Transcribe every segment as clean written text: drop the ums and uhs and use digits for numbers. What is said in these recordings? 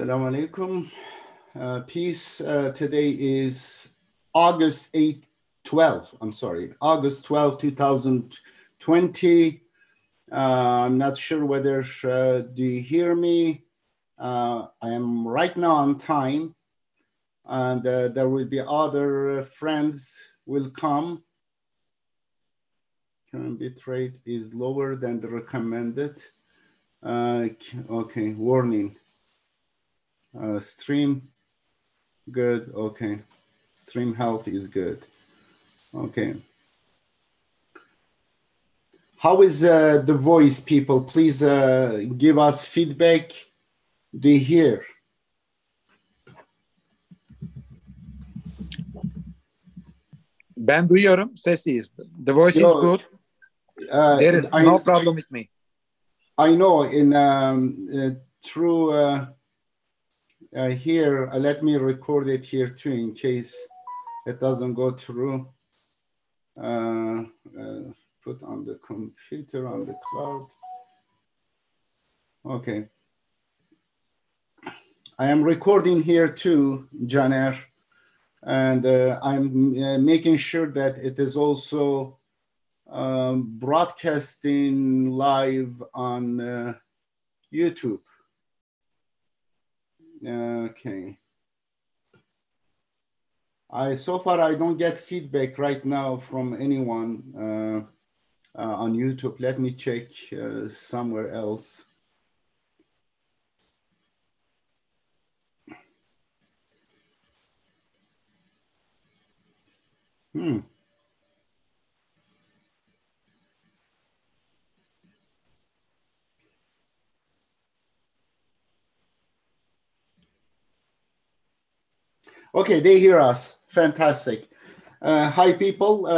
Assalamu alaikum. Peace. Today is August 12, 2020. I'm not sure whether do you hear me. I am right now on time, and there will be other friends will come. Current bit rate is lower than the recommended. Okay, warning. Stream good. Okay, stream health is good. Okay, how is the voice, people? Please give us feedback. Do you hear? Ben duyuyorum, ses iyi. The voice is good. There is no problem with me. I know in through here, let me record it here too in case it doesn't go through. Put on the computer, on the cloud. Okay. I am recording here too, Janer, and I'm making sure that it is also broadcasting live on YouTube. Okay. So far I don't get feedback right now from anyone on YouTube. Let me check somewhere else. Okay, they hear us. Fantastic. Hi, people.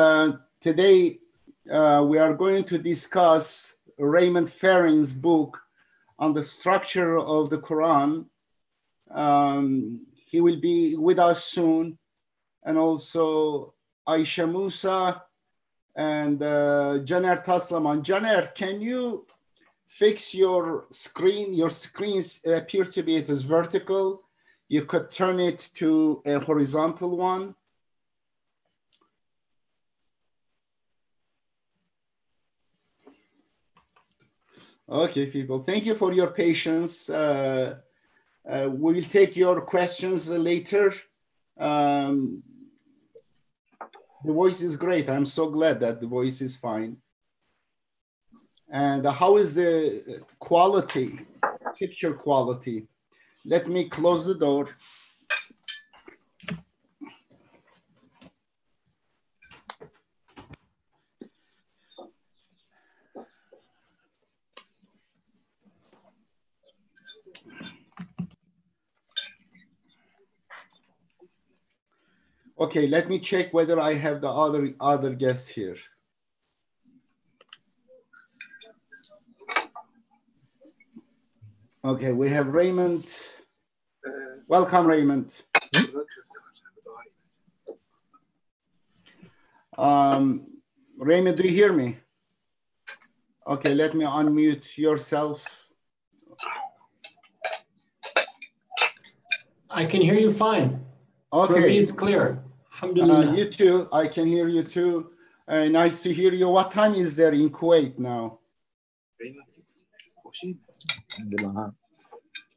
Today, we are going to discuss Raymond Farrin's book on the structure of the Quran. He will be with us soon. And also Aisha Musa and Janer Taslaman. Janer, can you fix your screen? Your screens appear to be, it is vertical. You could turn it to a horizontal one. Okay, people, thank you for your patience. We'll take your questions later. The voice is great. I'm so glad that the voice is fine. And how is the quality, picture quality? Let me close the door. Okay, let me check whether I have the other guests here. Okay, we have Raymond. Welcome, Raymond. Raymond, do you hear me? Okay, let me unmute yourself. I can hear you fine. Okay. For me, it's clear. Alhamdulillah. You too. I can hear you too. Nice to hear you. What time is there in Kuwait now?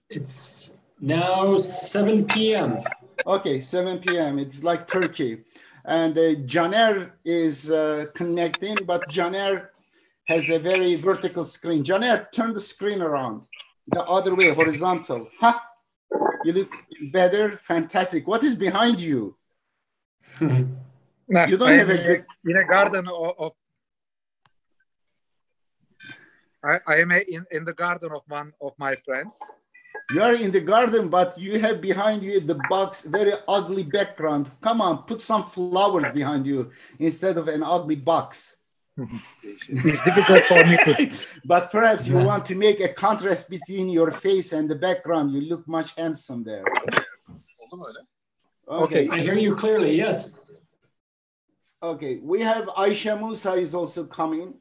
It's now 7 p.m. Okay, 7 p.m. It's like Turkey. And Janer is connecting, but Janer has a very vertical screen. Janer, turn the screen around. The other way, horizontal. Ha! You look better. Fantastic. What is behind you? You don't have a good... In a garden of I am in the garden of one of my friends. You are in the garden, but you have behind you the box, very ugly background. Come on, put some flowers behind you instead of an ugly box. It's difficult for me to... But perhaps you want to make a contrast between your face and the background. You look much handsome there. Okay. I hear you clearly, yes. Okay, we have Aisha Musa is also coming.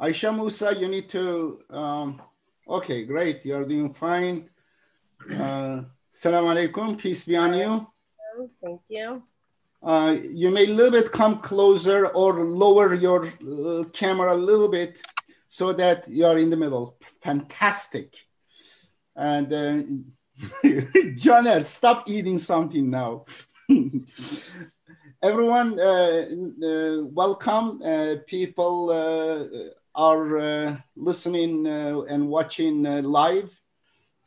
Aisha Musa, you need to, okay, great. You're doing fine. Assalamu alaikum, peace be on you. Thank you. You may a little bit come closer or lower your camera a little bit so that you're in the middle. Fantastic. And Johnner, stop eating something now. Everyone, welcome. People are listening and watching live.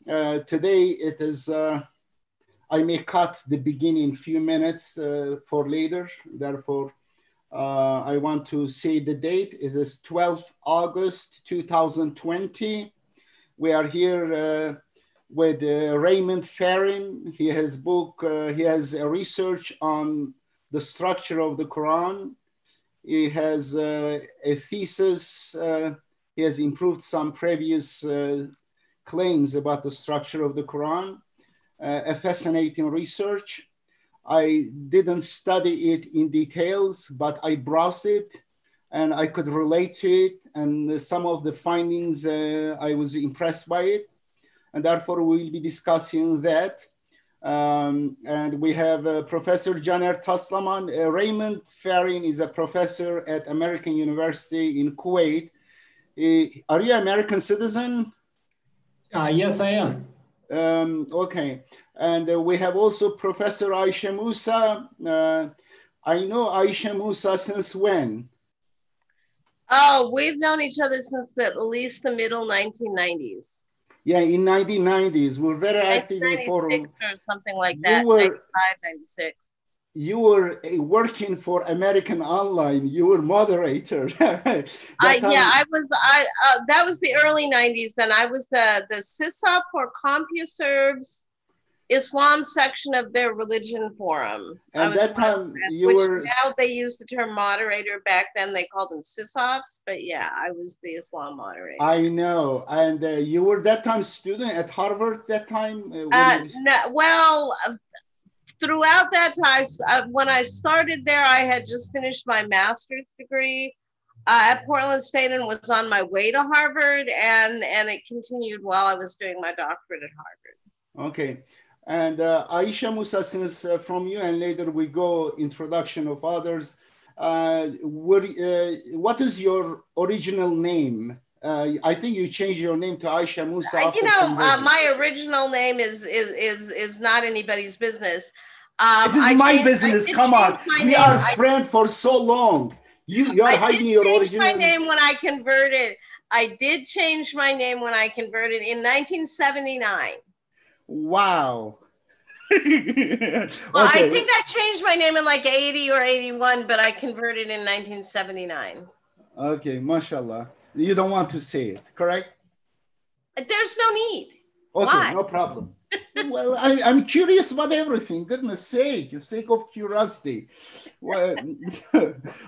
Today it is, I may cut the beginning few minutes for later. Therefore, I want to say the date. It is 12th August 2020. We are here with Raymond Farrin. He has he has a research on the structure of the Quran. He has a thesis. He has improved some previous claims about the structure of the Quran. A fascinating research. I didn't study it in details, but I browsed it and I could relate to it. And some of the findings, I was impressed by it. And therefore we'll be discussing that. And we have Professor Taslaman. Raymond Farrin is a professor at American University in Kuwait. Are you an American citizen? Yes, I am. Okay, and we have also Professor Aisha Musa. I know Aisha Musa since when? Oh, we've known each other since at least the middle 1990s. Yeah, in 1990s, we're very active in forum. Or something like that, 95, 96. You were working for American Online. You were moderator. Yeah, I was. That was the early 90s. Then I was the CISOP or CompuServe's Islam section of their religion forum. And that time you were. Now they use the term moderator. Back then they called them CISOPs. But yeah, I was the Islam moderator. I know. And you were that time student at Harvard. That time. No, well. Throughout that time, when I started there, I had just finished my master's degree at Portland State and was on my way to Harvard, and it continued while I was doing my doctorate at Harvard. Okay. And Aisha Musa, since from you, and later we go introduction of others, what is your original name? I think you changed your name to Aisha Musa. You know, my original name is not anybody's business. It is my business. Come on, we are friends for so long. You are hiding your original. My name when I converted. I did change my name when I converted in 1979. Wow. Okay. Well, I think I changed my name in like 80 or 81, but I converted in 1979. Okay, mashallah. You don't want to say it, correct? There's no need. Okay, Why? No problem. Well, I'm curious about everything. Goodness sake of curiosity. Well,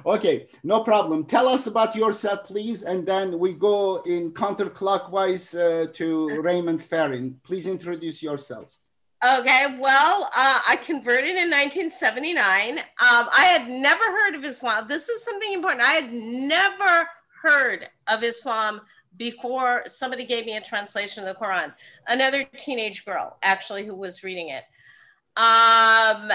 okay, no problem. Tell us about yourself, please, and then we go in counterclockwise to Raymond Farrin. Please introduce yourself. Okay, well, I converted in 1979. I had never heard of Islam. This is something important. I had never heard of Islam before somebody gave me a translation of the Quran. Another teenage girl, actually, who was reading it. And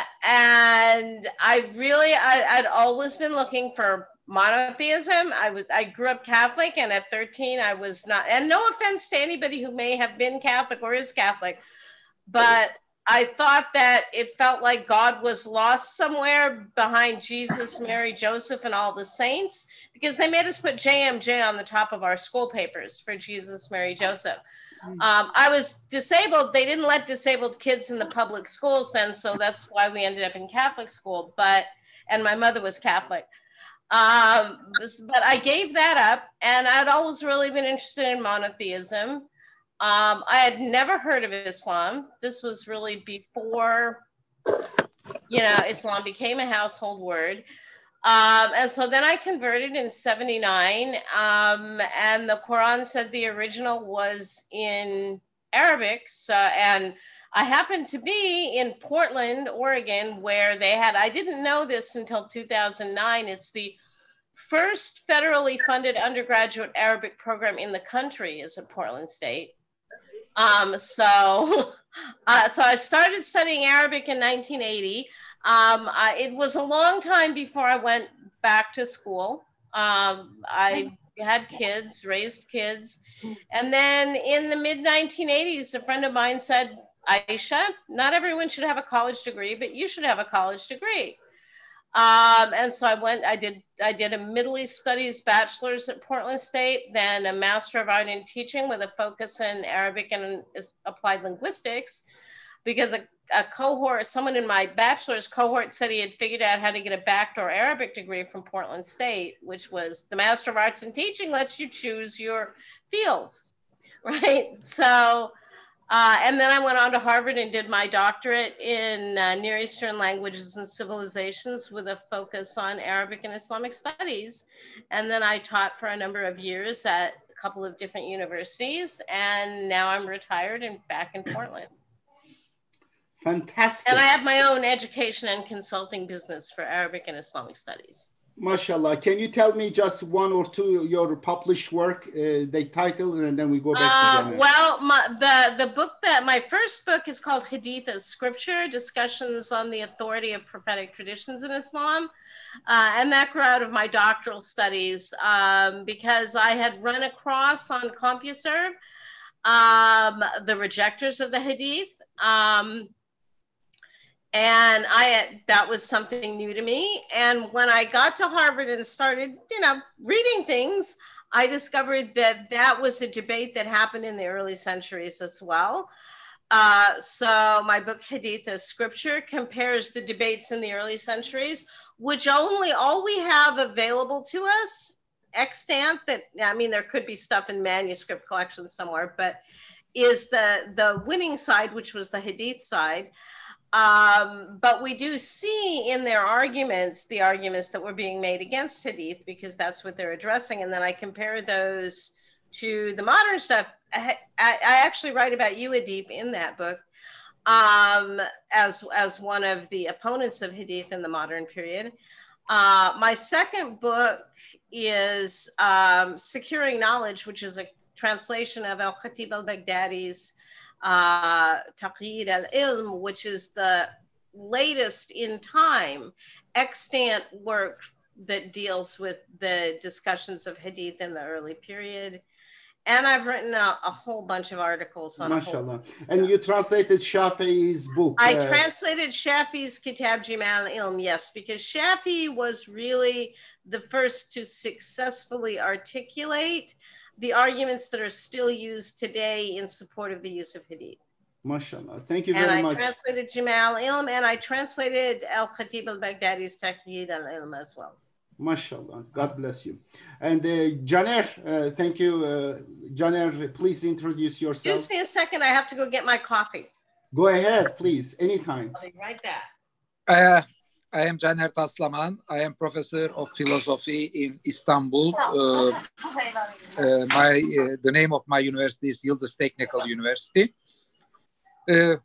I'd always been looking for monotheism. I grew up Catholic, and at 13, I was not, and no offense to anybody who may have been Catholic or is Catholic, but I thought that it felt like God was lost somewhere behind Jesus, Mary, Joseph, and all the saints, because they made us put JMJ on the top of our school papers for Jesus, Mary, Joseph. I was disabled. They didn't let disabled kids in the public schools then, so that's why we ended up in Catholic school. And my mother was Catholic. But I gave that up, and I'd always really been interested in monotheism. I had never heard of Islam. This was really before, Islam became a household word. And so then I converted in 79, and the Quran said the original was in Arabic. And I happened to be in Portland, Oregon, where they had, I didn't know this until 2009. It's the first federally funded undergraduate Arabic program in the country is at Portland State. So I started studying Arabic in 1980. It was a long time before I went back to school. I had kids, raised kids. And then in the mid 1980s, a friend of mine said, Aisha, not everyone should have a college degree, but you should have a college degree. And so I did a Middle East Studies bachelor's at Portland State, then a Master of Art in Teaching with a focus in Arabic and Applied Linguistics, because a cohort, someone in my bachelor's cohort said he had figured out how to get a backdoor Arabic degree from Portland State, which was the Master of Arts in Teaching lets you choose your fields, right? So, and then I went on to Harvard and did my doctorate in Near Eastern Languages and Civilizations with a focus on Arabic and Islamic studies. And then I taught for a number of years at a couple of different universities. And now I'm retired and back in Portland. Fantastic. And I have my own education and consulting business for Arabic and Islamic studies. MashaAllah. Can you tell me just one or two of your published work, they title, and then we go back to Janet? Well, my first book is called Hadith as Scripture, Discussions on the Authority of Prophetic Traditions in Islam. And that grew out of my doctoral studies because I had run across on CompuServe the rejectors of the Hadith. And that was something new to me. And when I got to Harvard and started, reading things, I discovered that that was a debate that happened in the early centuries as well. So my book, Hadith as Scripture, compares the debates in the early centuries, which all we have available to us, extant, there could be stuff in manuscript collections somewhere, but is the winning side, which was the Hadith side. But we do see in their arguments, the arguments that were being made against Hadith, because that's what they're addressing. And then I compare those to the modern stuff. I actually write about you, Edip, in that book as one of the opponents of Hadith in the modern period. My second book is Securing Knowledge, which is a translation of Al-Khatib al-Baghdadi's Taqyid al-Ilm, which is the latest in time extant work that deals with the discussions of Hadith in the early period. And I've written a whole bunch of articles on MashaAllah. And you translated Shafi's book. I translated Shafi's Kitab Jamal al-Ilm, yes, because Shafi was really the first to successfully articulate the arguments that are still used today in support of the use of Hadith. MashaAllah. Thank you very much. And I translated Jamal al-Ilm, and I translated Al-Khatib al-Baghdadi's Taqyid al-Ilm as well. MashaAllah. God bless you. And Janer, thank you. Janer, please introduce yourself. Excuse me a second. I have to go get my coffee. Go ahead, please. Anytime. I'll be right back. I am Janer Taslaman. I am professor of philosophy in Istanbul. The name of my university is Yıldız Technical University. I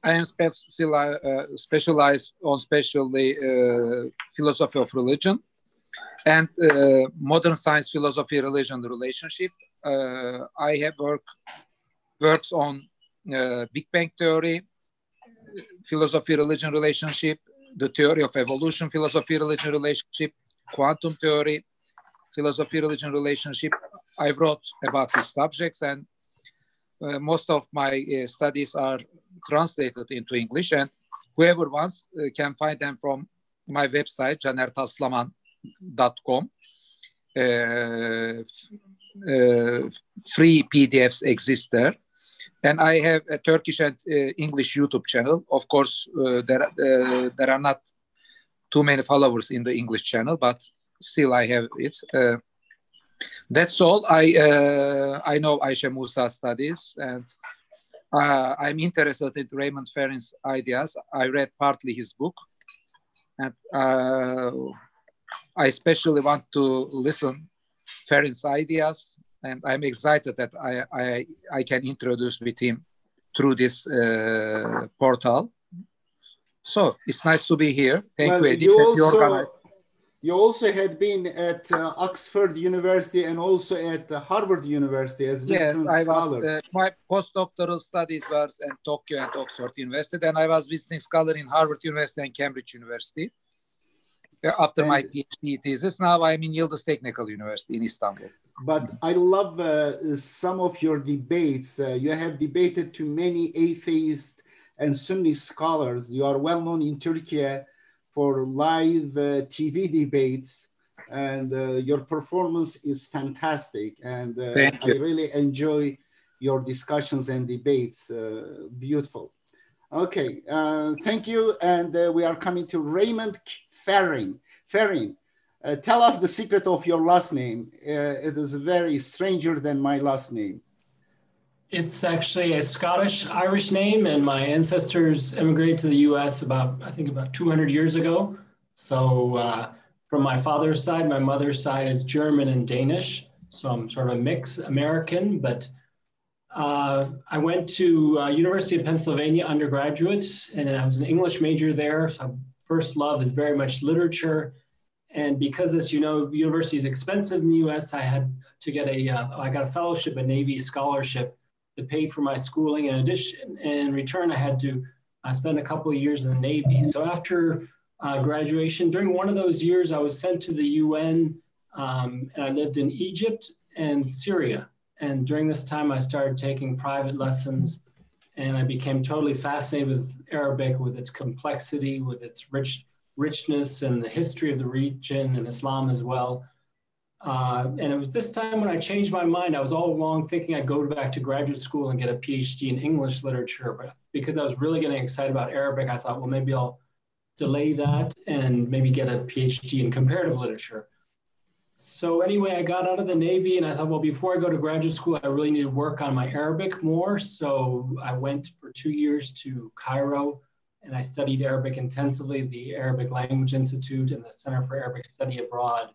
am specialized on especially philosophy of religion and modern science, philosophy, religion, relationship. I have works on Big Bang theory, philosophy, religion, relationship, the theory of evolution, philosophy, religion, relationship, quantum theory, philosophy, religion, relationship. I wrote about these subjects, and most of my studies are translated into English, and whoever wants can find them from my website, janertaslaman.com. Free PDFs exist there. And I have a Turkish and English YouTube channel. Of course, there are not too many followers in the English channel, but still I have it. That's all. I know Aisha Musa studies, and I'm interested in Raymond Farrin's ideas. I read partly his book, and I especially want to listen Farrin's ideas. And I'm excited that I can introduce with him through this portal. So it's nice to be here. Thank you, Edip. You also had been at Oxford University and also at Harvard University as Yes, visiting I was, scholars. my postdoctoral studies were in Tokyo and Oxford University, and I was visiting scholar in Harvard University and Cambridge University. After my PhD thesis, now I'm in Yıldız Technical University in Istanbul. But I love some of your debates. You have debated to many atheist and Sunni scholars. You are well known in Turkey for live TV debates, and your performance is fantastic. And I really enjoy your discussions and debates. Beautiful. Okay, thank you. And we are coming to Raymond Farrin. Farrin, tell us the secret of your last name. It is very stranger than my last name. It's actually a Scottish-Irish name, and my ancestors immigrated to the U.S. I think about 200 years ago. So from my father's side, my mother's side is German and Danish. So I'm sort of a mixed American, but I went to University of Pennsylvania undergraduate, and I was an English major there. So first love is very much literature. And because, as you know, university is expensive in the U.S., I had to get I got a fellowship, a Navy scholarship that paid for my schooling. In return, I had to spend a couple of years in the Navy. So after graduation, during one of those years, I was sent to the UN, and I lived in Egypt and Syria. And during this time, I started taking private lessons, and I became totally fascinated with Arabic, with its complexity, with its richness and the history of the region and Islam as well. And it was this time when I changed my mind. I was all along thinking I'd go back to graduate school and get a PhD in English literature, but because I was really getting excited about Arabic, I thought, well, maybe I'll delay that and maybe get a PhD in comparative literature. So anyway, I got out of the Navy and I thought, well, before I go to graduate school, I really need to work on my Arabic more. So I went for 2 years to Cairo and I studied Arabic intensively, the Arabic Language Institute and the Center for Arabic Study Abroad.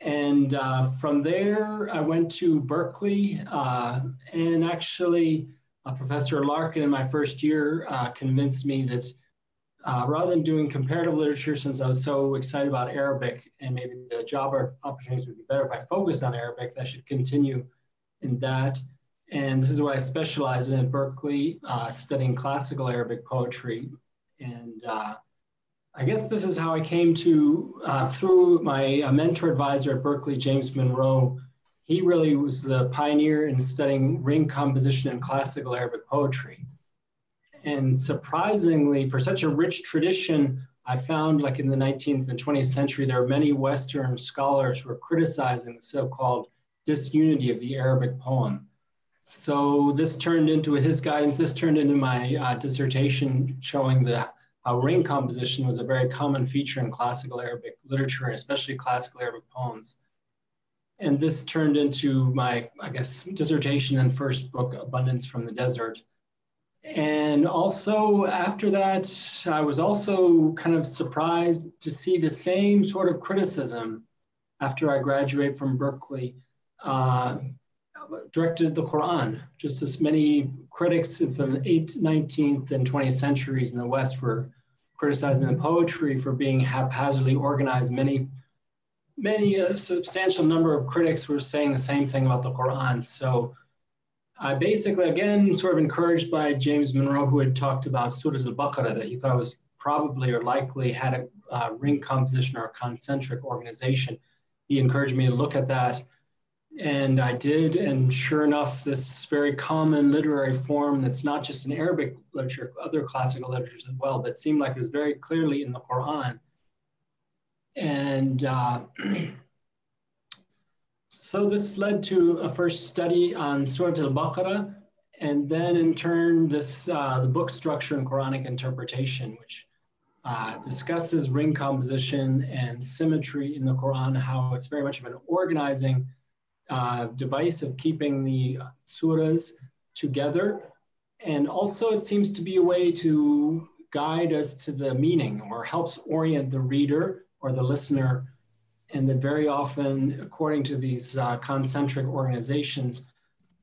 And from there, I went to Berkeley, and actually Professor Larkin in my first year convinced me that rather than doing comparative literature, since I was so excited about Arabic and maybe the job opportunities would be better if I focused on Arabic, I should continue in that. And this is what I specialize in at Berkeley, studying classical Arabic poetry. And I guess this is how I came to, through my mentor advisor at Berkeley, James Monroe. He really was the pioneer in studying ring composition in classical Arabic poetry. And surprisingly, for such a rich tradition, I found like in the 19th and 20th century, there were many Western scholars who were criticizing the so-called disunity of the Arabic poem. So this turned into his guidance, this turned into my dissertation showing how ring composition was a very common feature in classical Arabic literature, and especially classical Arabic poems. And this turned into my, I guess, dissertation and first book, Abundance from the Desert. And also after that, I was also kind of surprised to see the same sort of criticism after I graduated from Berkeley, directed at the Quran. Just as many critics from the 8th, 19th, and 20th centuries in the West were criticizing the poetry for being haphazardly organized. A substantial number of critics were saying the same thing about the Quran. So I basically, again, sort of encouraged by James Monroe, who had talked about Surah al-Baqarah, that he thought was probably or likely had a ring composition or a concentric organization. He encouraged me to look at that. And I did, and sure enough, this very common literary form that's not just in Arabic literature, other classical literatures as well, but seemed like it was very clearly in the Quran. And so this led to a first study on Surah al-Baqarah, and then in turn, the book structure and Quranic interpretation, which discusses ring composition and symmetry in the Quran, how it's very much of an organizing device of keeping the surahs together. And also it seems to be a way to guide us to the meaning or helps orient the reader or the listener. And that very often, according to these concentric organizations,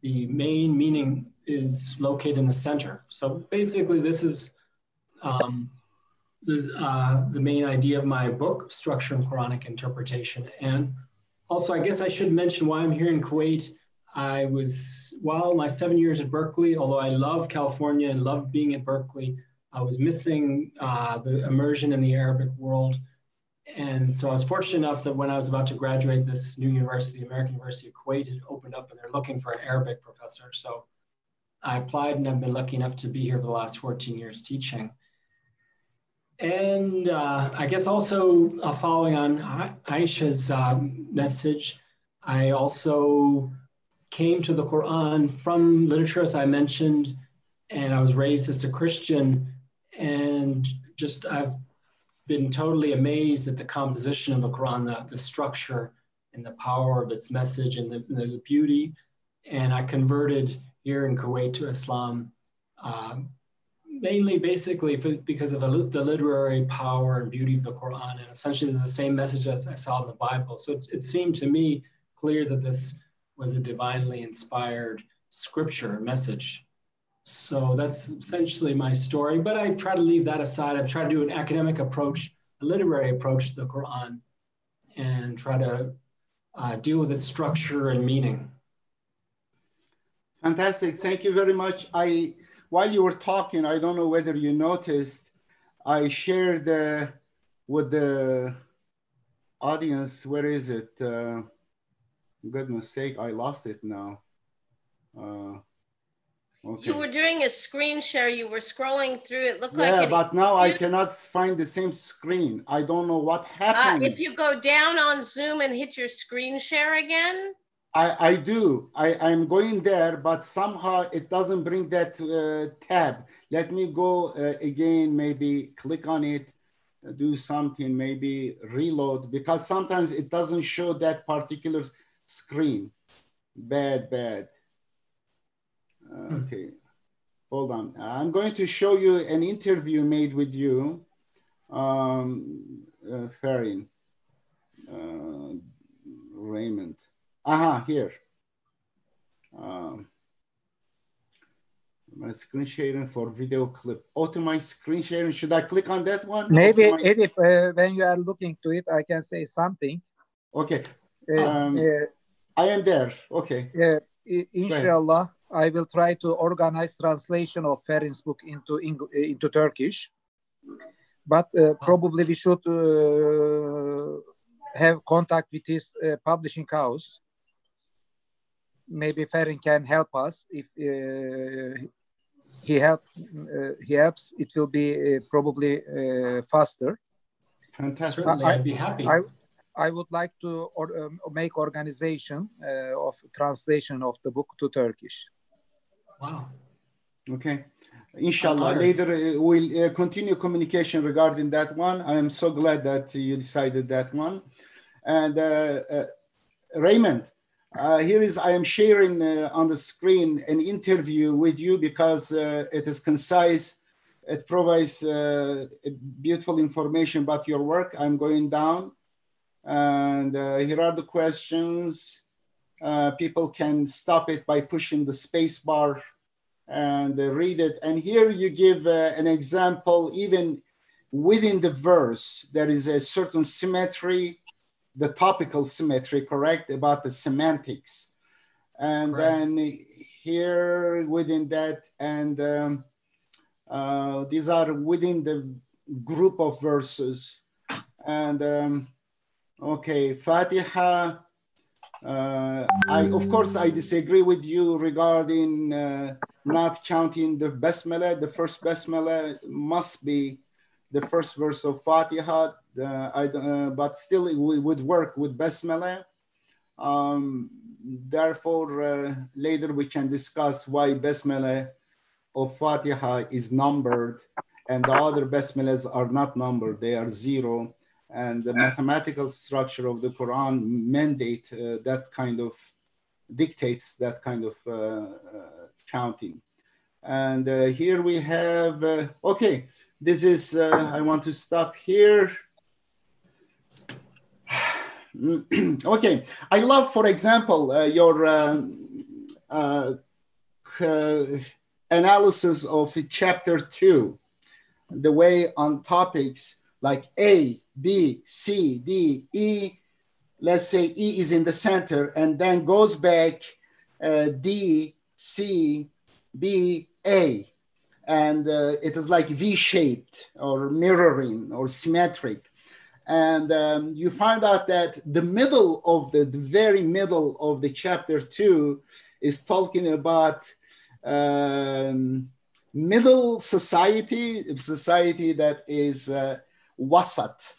the main meaning is located in the center. So basically this is the main idea of my book, Structure and Quranic Interpretation. And also, I guess I should mention why I'm here in Kuwait. While my 7 years at Berkeley, although I love California and loved being at Berkeley, I was missing the immersion in the Arabic world. And so I was fortunate enough that when I was about to graduate, this new university, American University of Kuwait, had opened up and they're looking for an Arabic professor. So I applied and I've been lucky enough to be here for the last 14 years teaching. And I guess also following on Aisha's message, I also came to the Quran from literature, as I mentioned, and I was raised as a Christian, and just I've been totally amazed at the composition of the Quran, the structure and the power of its message and the beauty. And I converted here in Kuwait to Islam, mainly basically because of the literary power and beauty of the Quran. And essentially there's the same message that I saw in the Bible. So it seemed to me clear that this was a divinely inspired scripture message. So that's essentially my story, but I try to leave that aside. I've tried to do an academic approach, a literary approach to the Quran, and try to deal with its structure and meaning. Fantastic, thank you very much. While you were talking, I don't know whether you noticed, I shared with the audience, where is it? Goodness sake, I lost it now. Okay. You were doing a screen share. You were scrolling through. It looked like yeah, but now I cannot find the same screen. I don't know what happened. If you go down on Zoom and hit your screen share again. I do. I'm going there, but somehow it doesn't bring that tab. Let me go again, maybe click on it, do something, maybe reload, because sometimes it doesn't show that particular screen. Bad. Okay, hold on. I'm going to show you an interview made with you, Farrin, Raymond. Here. My screen sharing for video clip. Auto my screen sharing. Should I click on that one? Maybe, Edip, when you are looking to it, I can say something. Okay. I am there. Okay. Inshallah, I will try to organize translation of Farrin's book into Turkish. But probably we should have contact with his publishing house. Maybe Farrin can help us. If he helps, it will be probably faster. Fantastic. Certainly, I'd be happy. I would like to make organization of translation of the book to Turkish. Wow. Okay. Inshallah, later we'll continue communication regarding that one. I am so glad that you decided that one. And Raymond, I am sharing on the screen an interview with you because it is concise. It provides beautiful information about your work. I'm going down, and here are the questions. People can stop it by pushing the space bar and read it. And here you give an example. Even within the verse, there is a certain symmetry, the topical symmetry, correct, about the semantics. And correct. Then here within that, and these are within the group of verses. And okay, Fatiha. Of course, I disagree with you regarding not counting the Basmala. The first Basmala must be the first verse of Fatiha. But still it would work with Basmala. Therefore, later we can discuss why Basmala of Fatiha is numbered and the other Basmalas are not numbered, they are 0. And the mathematical structure of the Quran dictates that kind of counting. And here we have, okay, this is, I want to stop here. Okay, I love, for example, your analysis of chapter 2. the way on topics like A, B, C, D, E, let's say E is in the center and then goes back D, C, B, A. And it is like V-shaped or mirroring or symmetric. And you find out that the middle of the very middle of the chapter 2 is talking about middle society, a society that is wasat.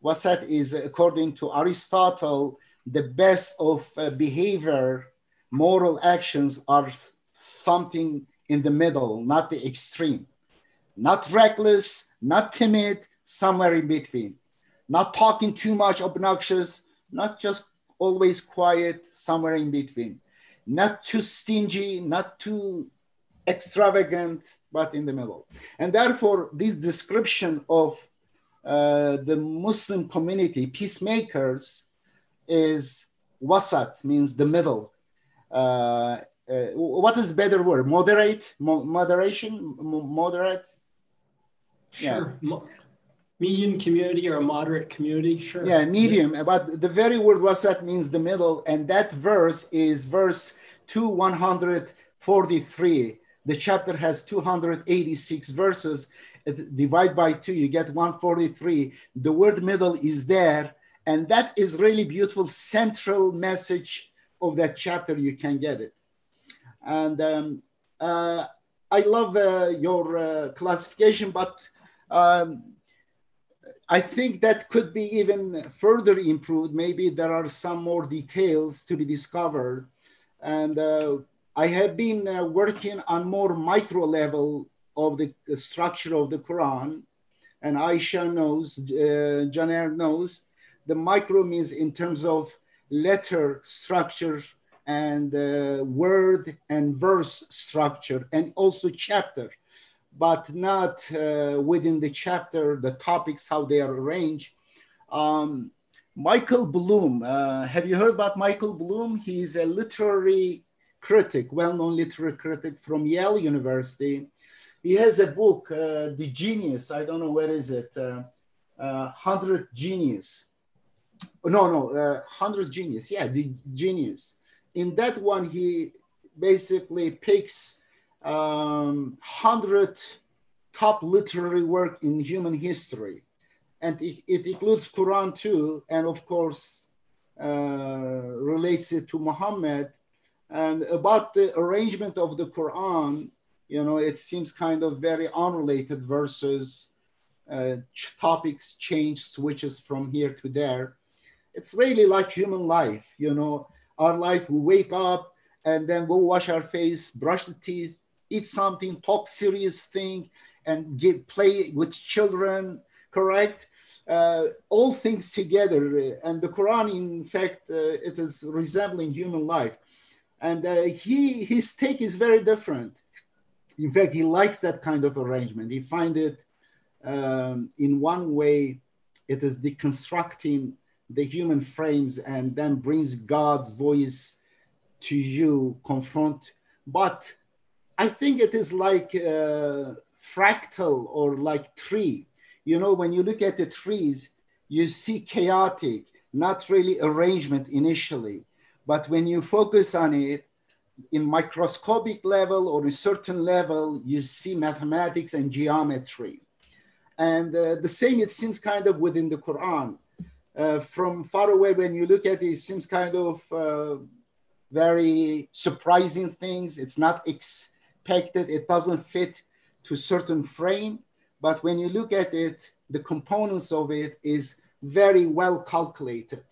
Wasat is, according to Aristotle, the best of behavior, moral actions are something in the middle, not the extreme. Not reckless, not timid, somewhere in between. Not talking too much obnoxious, not just always quiet, somewhere in between. Not too stingy, not too extravagant, but in the middle. And therefore, this description of the Muslim community, peacemakers, is wasat, means the middle. What is better word? Moderate? Moderation? Moderate? Sure. Yeah. Medium community or a moderate community, sure. Yeah, medium. But the very word wasat means the middle. And that verse is verse 143. The chapter has 286 verses. Divide by 2, you get 143. The word middle is there. And that is really beautiful central message of that chapter. You can get it. And I love your classification, but I think that could be even further improved. Maybe there are some more details to be discovered. And I have been working on more micro level of the structure of the Quran. And Aisha knows, Janer knows, the micro means in terms of letter structure and word and verse structure, and also chapter, but not within the chapter, the topics, how they are arranged. Michael Bloom, have you heard about Michael Bloom? He's a literary critic, well-known literary critic from Yale University. He has a book, The Genius, I don't know, where is it? 100 Genius. No, 100 Genius, yeah, The Genius. In that one, he basically picks 100 top literary work in human history. And it includes Quran too, and of course, relates it to Muhammad. And about the arrangement of the Quran, you know, it seems kind of very unrelated verses, topics change, switches from here to there. It's really like human life, you know, our life, we wake up and then go wash our face, brush the teeth, eat something, talk serious thing, and play with children, correct? All things together. And the Quran, in fact, it is resembling human life. And his take is very different. In fact, he likes that kind of arrangement. He finds it, in one way, it is deconstructing the human frames and then brings God's voice to you, confront. But I think it is like fractal or like tree. You know, when you look at the trees, you see chaotic, not really arrangement initially. But when you focus on it in microscopic level or a certain level, you see mathematics and geometry. And the same, it seems kind of within the Quran. From far away, when you look at it, it seems kind of very surprising things. It's not expected. It doesn't fit to certain frame. But when you look at it, the components of it is very well calculated.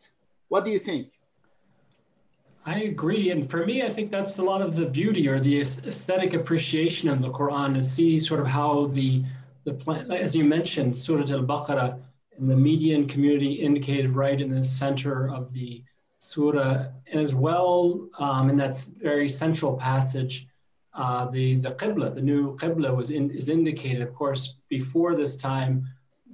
What do you think? I agree. And for me, I think that's a lot of the beauty or the aesthetic appreciation of the Quran, to see sort of how the plant, as you mentioned, Surah Al-Baqarah, and the median community indicated right in the center of the surah, and as well, in that very central passage, the Qibla, the new Qibla is indicated. Of course, before this time,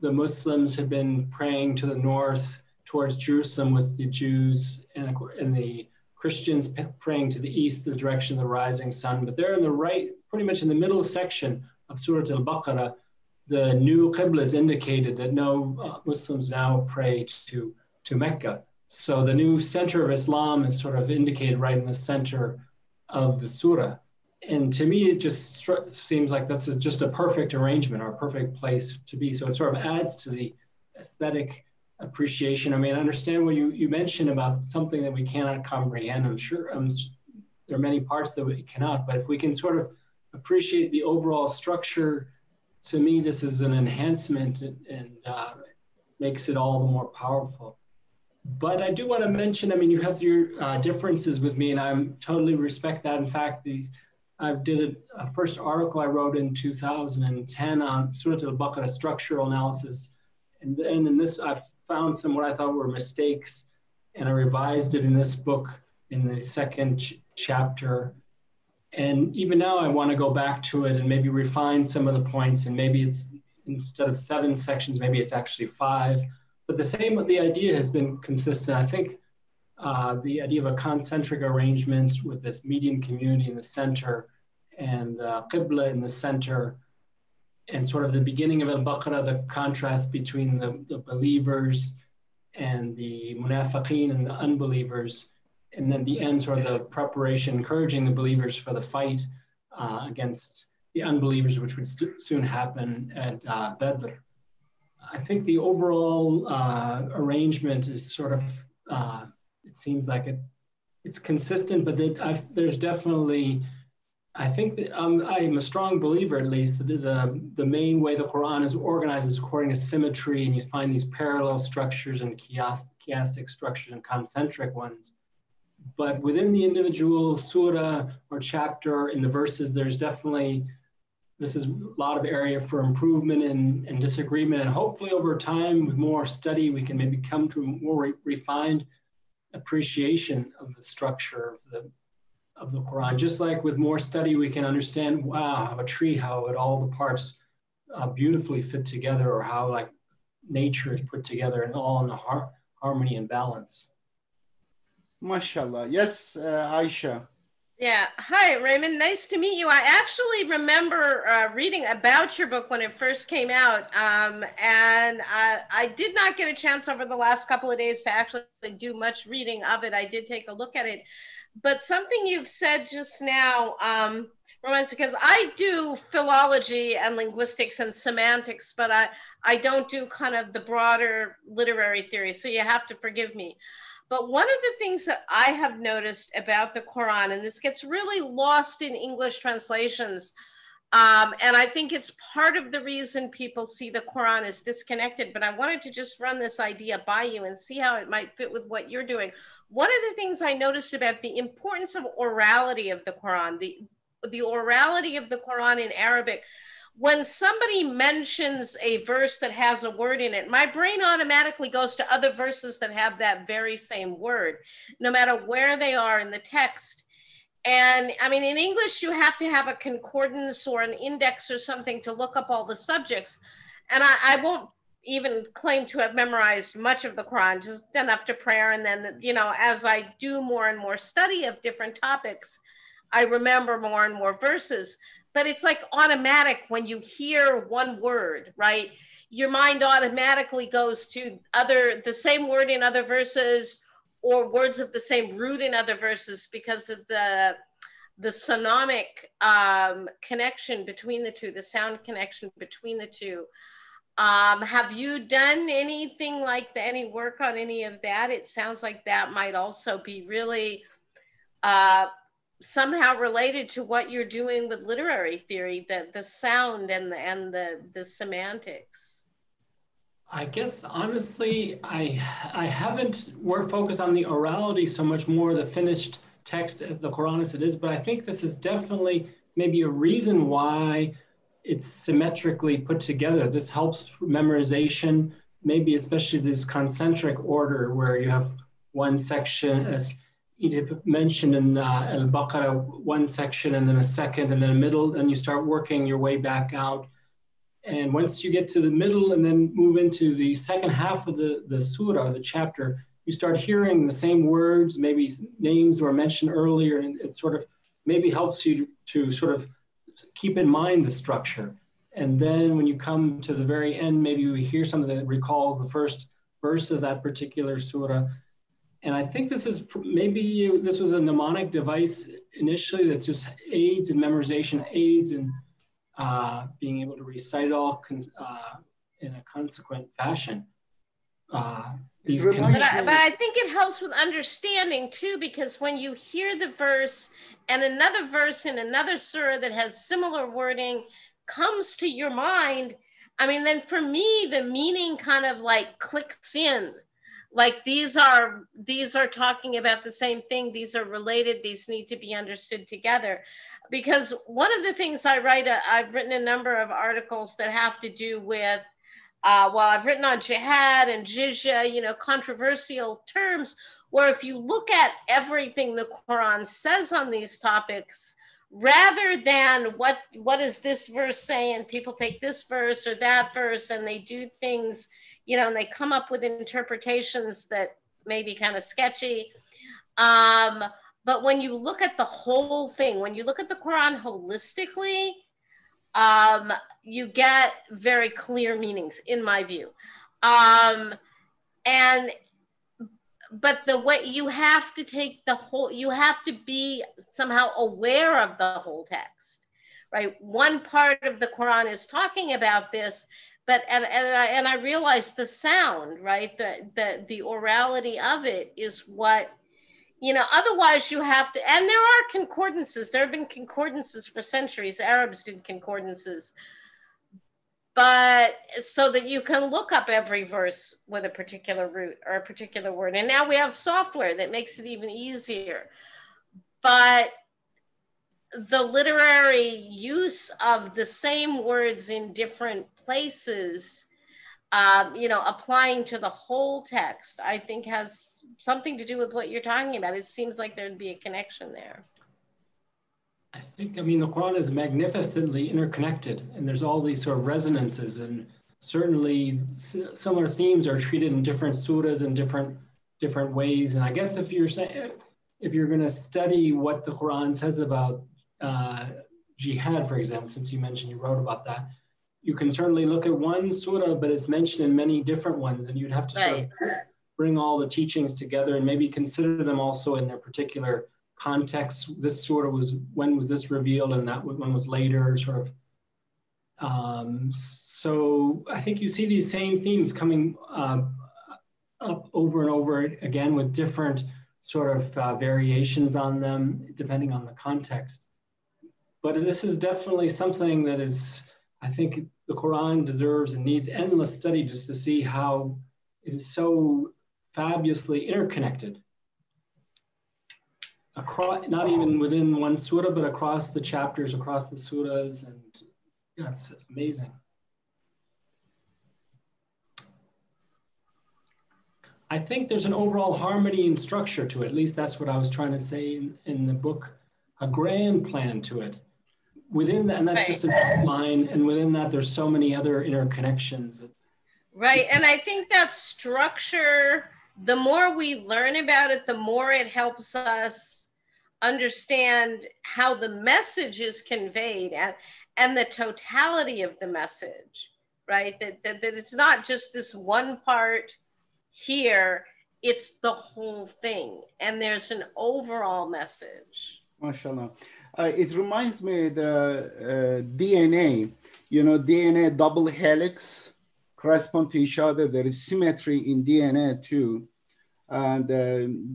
the Muslims had been praying to the north towards Jerusalem with the Jews, and the Christians praying to the east, the direction of the rising sun. But they're in the right, pretty much in the middle section of Surah Al-Baqarah, the new Qibla is indicated that no Muslims now pray to Mecca. So the new center of Islam is sort of indicated right in the center of the surah. And to me, it just seems like that's just a perfect arrangement or a perfect place to be. So it sort of adds to the aesthetic appreciation. I mean, I understand what you mentioned about something that we cannot comprehend. I'm sure there are many parts that we cannot, but if we can sort of appreciate the overall structure, to me, this is an enhancement and makes it all the more powerful. But I do want to mention, I mean, you have your differences with me, and I totally respect that. In fact, I did a first article I wrote in 2010 on Surah Al-Baqarah structural analysis. And then in this, I found some what I thought were mistakes, and I revised it in this book in the second chapter. And even now I want to go back to it and maybe refine some of the points, and maybe it's instead of 7 sections, maybe it's actually 5. But the idea has been consistent. I think the idea of a concentric arrangement with this median community in the center and Qibla in the center, and sort of the beginning of Al-Baqarah, the contrast between the believers and the munafiqeen and the unbelievers, and then the end, sort of the preparation, encouraging the believers for the fight against the unbelievers, which would soon happen at Badr. I think the overall arrangement is sort of, it seems like it's consistent, but there's definitely, I think that I'm a strong believer, at least, that the main way the Quran is organized is according to symmetry, and you find these parallel structures and chiastic structures and concentric ones. But within the individual surah or chapter in the verses, there's definitely, this is a lot of area for improvement and disagreement. And hopefully over time, with more study, we can maybe come to a more refined appreciation of the structure of the Quran. Just like with more study, we can understand, wow, a tree, how all the parts beautifully fit together, or how like nature is put together and all in harmony and balance. MashaAllah. Yes, Aisha. Yeah. Hi, Raymond. Nice to meet you. I actually remember reading about your book when it first came out. And I did not get a chance over the last couple of days to actually do much reading of it. I did take a look at it. But something you've said just now reminds me, because I do philology and linguistics and semantics, but I don't do kind of the broader literary theory. So you have to forgive me. But one of the things that I have noticed about the Quran, and this gets really lost in English translations, and I think it's part of the reason people see the Quran as disconnected, but I wanted to just run this idea by you and see how it might fit with what you're doing. One of the things I noticed about the importance of orality of the Quran, the orality of the Quran in Arabic, when somebody mentions a verse that has a word in it, my brain automatically goes to other verses that have that very same word, no matter where they are in the text. And I mean, in English, you have to have a concordance or an index or something to look up all the subjects. And I won't even claim to have memorized much of the Quran, just enough to prayer. And then, you know, as I do more and more study of different topics, I remember more and more verses. But it's like automatic when you hear one word, right? Your mind automatically goes to the same word in other verses, or words of the same root in other verses, because of the sonomic connection between the two, the sound connection between the two. Have you done anything like that, any work on any of that? It sounds like that might also be really somehow related to what you're doing with literary theory, the sound and the semantics. I guess honestly, I haven't focused on the orality so much, more the finished text as the Quran as it is, but I think this is definitely maybe a reason why it's symmetrically put together. This helps memorization, maybe especially this concentric order where you have one section, as Edip mentioned in Al-Baqarah, one section and then a second and then a middle, and you start working your way back out. And once you get to the middle and then move into the second half of the surah, the chapter, you start hearing the same words, maybe names were mentioned earlier, and it sort of maybe helps you to sort of keep in mind the structure. And then when you come to the very end, maybe you hear something that recalls the first verse of that particular surah. And I think this is maybe this was a mnemonic device initially that just aids in memorization, aids in being able to recite it all in a consequent fashion. But I think it helps with understanding too, because when you hear the verse and another verse in another surah that has similar wording comes to your mind, I mean, then for me, the meaning kind of like clicks in. Like these are talking about the same thing. These are related. These need to be understood together. Because one of the things I write, I've written a number of articles that have to do with, well, I've written on jihad and jizya, you know, controversial terms, where if you look at everything the Quran says on these topics, rather than what does this verse say, and people take this verse or that verse and they do things, you know, and they come up with interpretations that may be kind of sketchy. But when you look at the whole thing, when you look at the Quran holistically, you get very clear meanings, in my view. But the way you have to take the whole, you have to be somehow aware of the whole text, right? One part of the Quran is talking about this, but and I realize the sound, right? The orality of it is what, you know, otherwise you have to, and there are concordances. There have been concordances for centuries. Arabs did concordances. But so that you can look up every verse with a particular root or a particular word. And now we have software that makes it even easier. But the literary use of the same words in different places, you know, applying to the whole text, I think has something to do with what you're talking about. It seems like there'd be a connection there. I think, I mean, the Quran is magnificently interconnected, and there's all these sort of resonances, and certainly similar themes are treated in different surahs in different ways. And I guess if you're going to study what the Quran says about jihad, for example, since you mentioned you wrote about that, you can certainly look at one surah, but it's mentioned in many different ones, and you'd have to sort of bring all the teachings together and maybe consider them also in their particular context. This surah was, when was this revealed, and that one was later, sort of. So I think you see these same themes coming up over and over again with different sort of variations on them, depending on the context. But this is definitely something that is, I think the Quran deserves and needs endless study just to see how it is so fabulously interconnected. Across, not even within one surah, but across the chapters, across the surahs, and yeah, it's amazing. I think there's an overall harmony and structure to it. At least that's what I was trying to say in the book. A grand plan to it. Within that, and that's just an outline, and within that, there's so many other interconnections. Right, and I think that structure, the more we learn about it, the more it helps us understand how the message is conveyed and the totality of the message, right? That it's not just this one part here, it's the whole thing. And there's an overall message. MashaAllah. It reminds me the DNA, you know, DNA double helix correspond to each other. There is symmetry in DNA too. And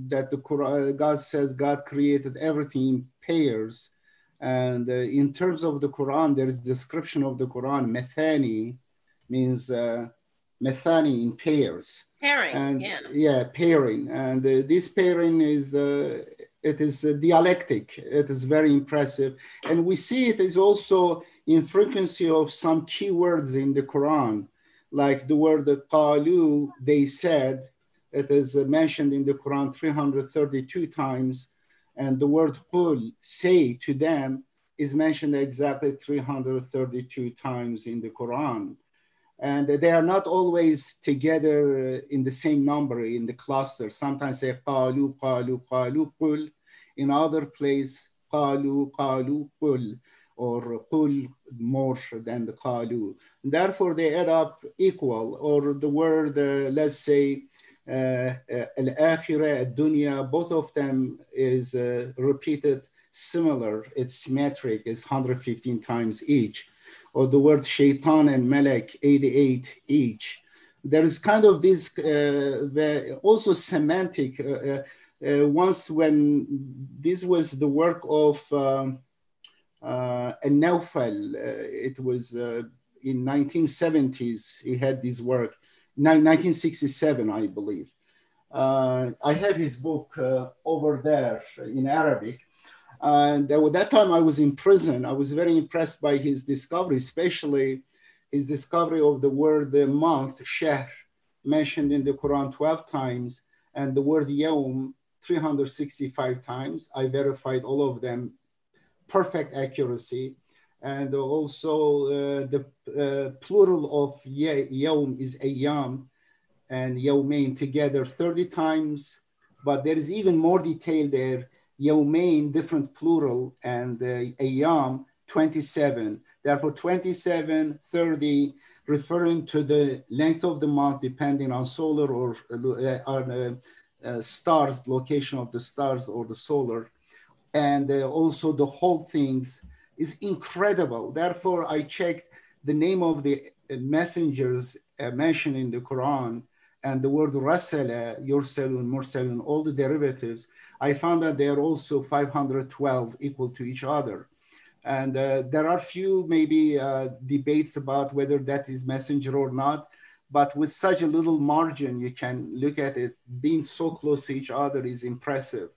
that the Quran, God says God created everything in pairs. And in terms of the Quran, there is description of the Quran, methani means methani in pairs. Pairing, and, yeah, pairing. And this pairing is, it is dialectic. It is very impressive. And we see it is also in frequency of some key words in the Quran, like the word qalu, they said. It is mentioned in the Quran 332 times, and the word qul, say to them, is mentioned exactly 332 times in the Quran. And they are not always together in the same number in the cluster. Sometimes say qalu, qalu, qalu, qul. In other place, qalu, qalu, qul. or qul more than the qalu. Therefore, they add up equal, or the word, let's say, al-akhirah, ad-dunya, both of them is repeated similar. It's symmetric, it's 115 times each. Or the word shaitan and malak, 88 each. There is kind of this, also semantic, once when this was the work of Naufal, it was in 1970s, he had this work, 1967, I believe. I have his book over there in Arabic. And at that time I was in prison. I was very impressed by his discovery, especially his discovery of the word month, shahr, mentioned in the Quran 12 times, and the word yawm 365 times. I verified all of them, perfect accuracy. And also the plural of yawm is ayyam, and yawmain together 30 times. But there is even more detail there. Yawmain, different plural, and ayyam, 27. Therefore, 27, 30, referring to the length of the month, depending on solar or stars, location of the stars or the solar. And also the whole things is incredible. Therefore, I checked the name of the messengers mentioned in the Quran, and the word rasala, yursalun, mursalun, all the derivatives. I found that they are also 512 equal to each other. And there are few maybe debates about whether that is messenger or not, but with such a little margin, you can look at it. Being so close to each other is impressive.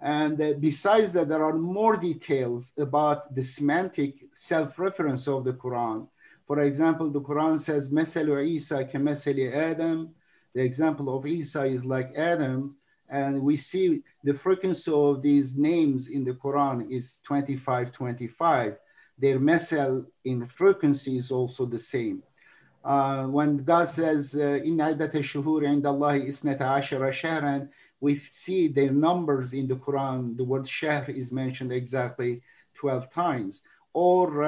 And besides that, there are more details about the semantic self-reference of the Quran. For example, the Quran says, Masalu Isa ka masali Adam. The example of Isa is like Adam. And we see the frequency of these names in the Quran is 25, 25. Their masal in frequency is also the same. When God says, Inna iddata shuhuri inda Allahi isnata ashara shahran, we see their numbers in the Quran. The word shahr is mentioned exactly 12 times. Or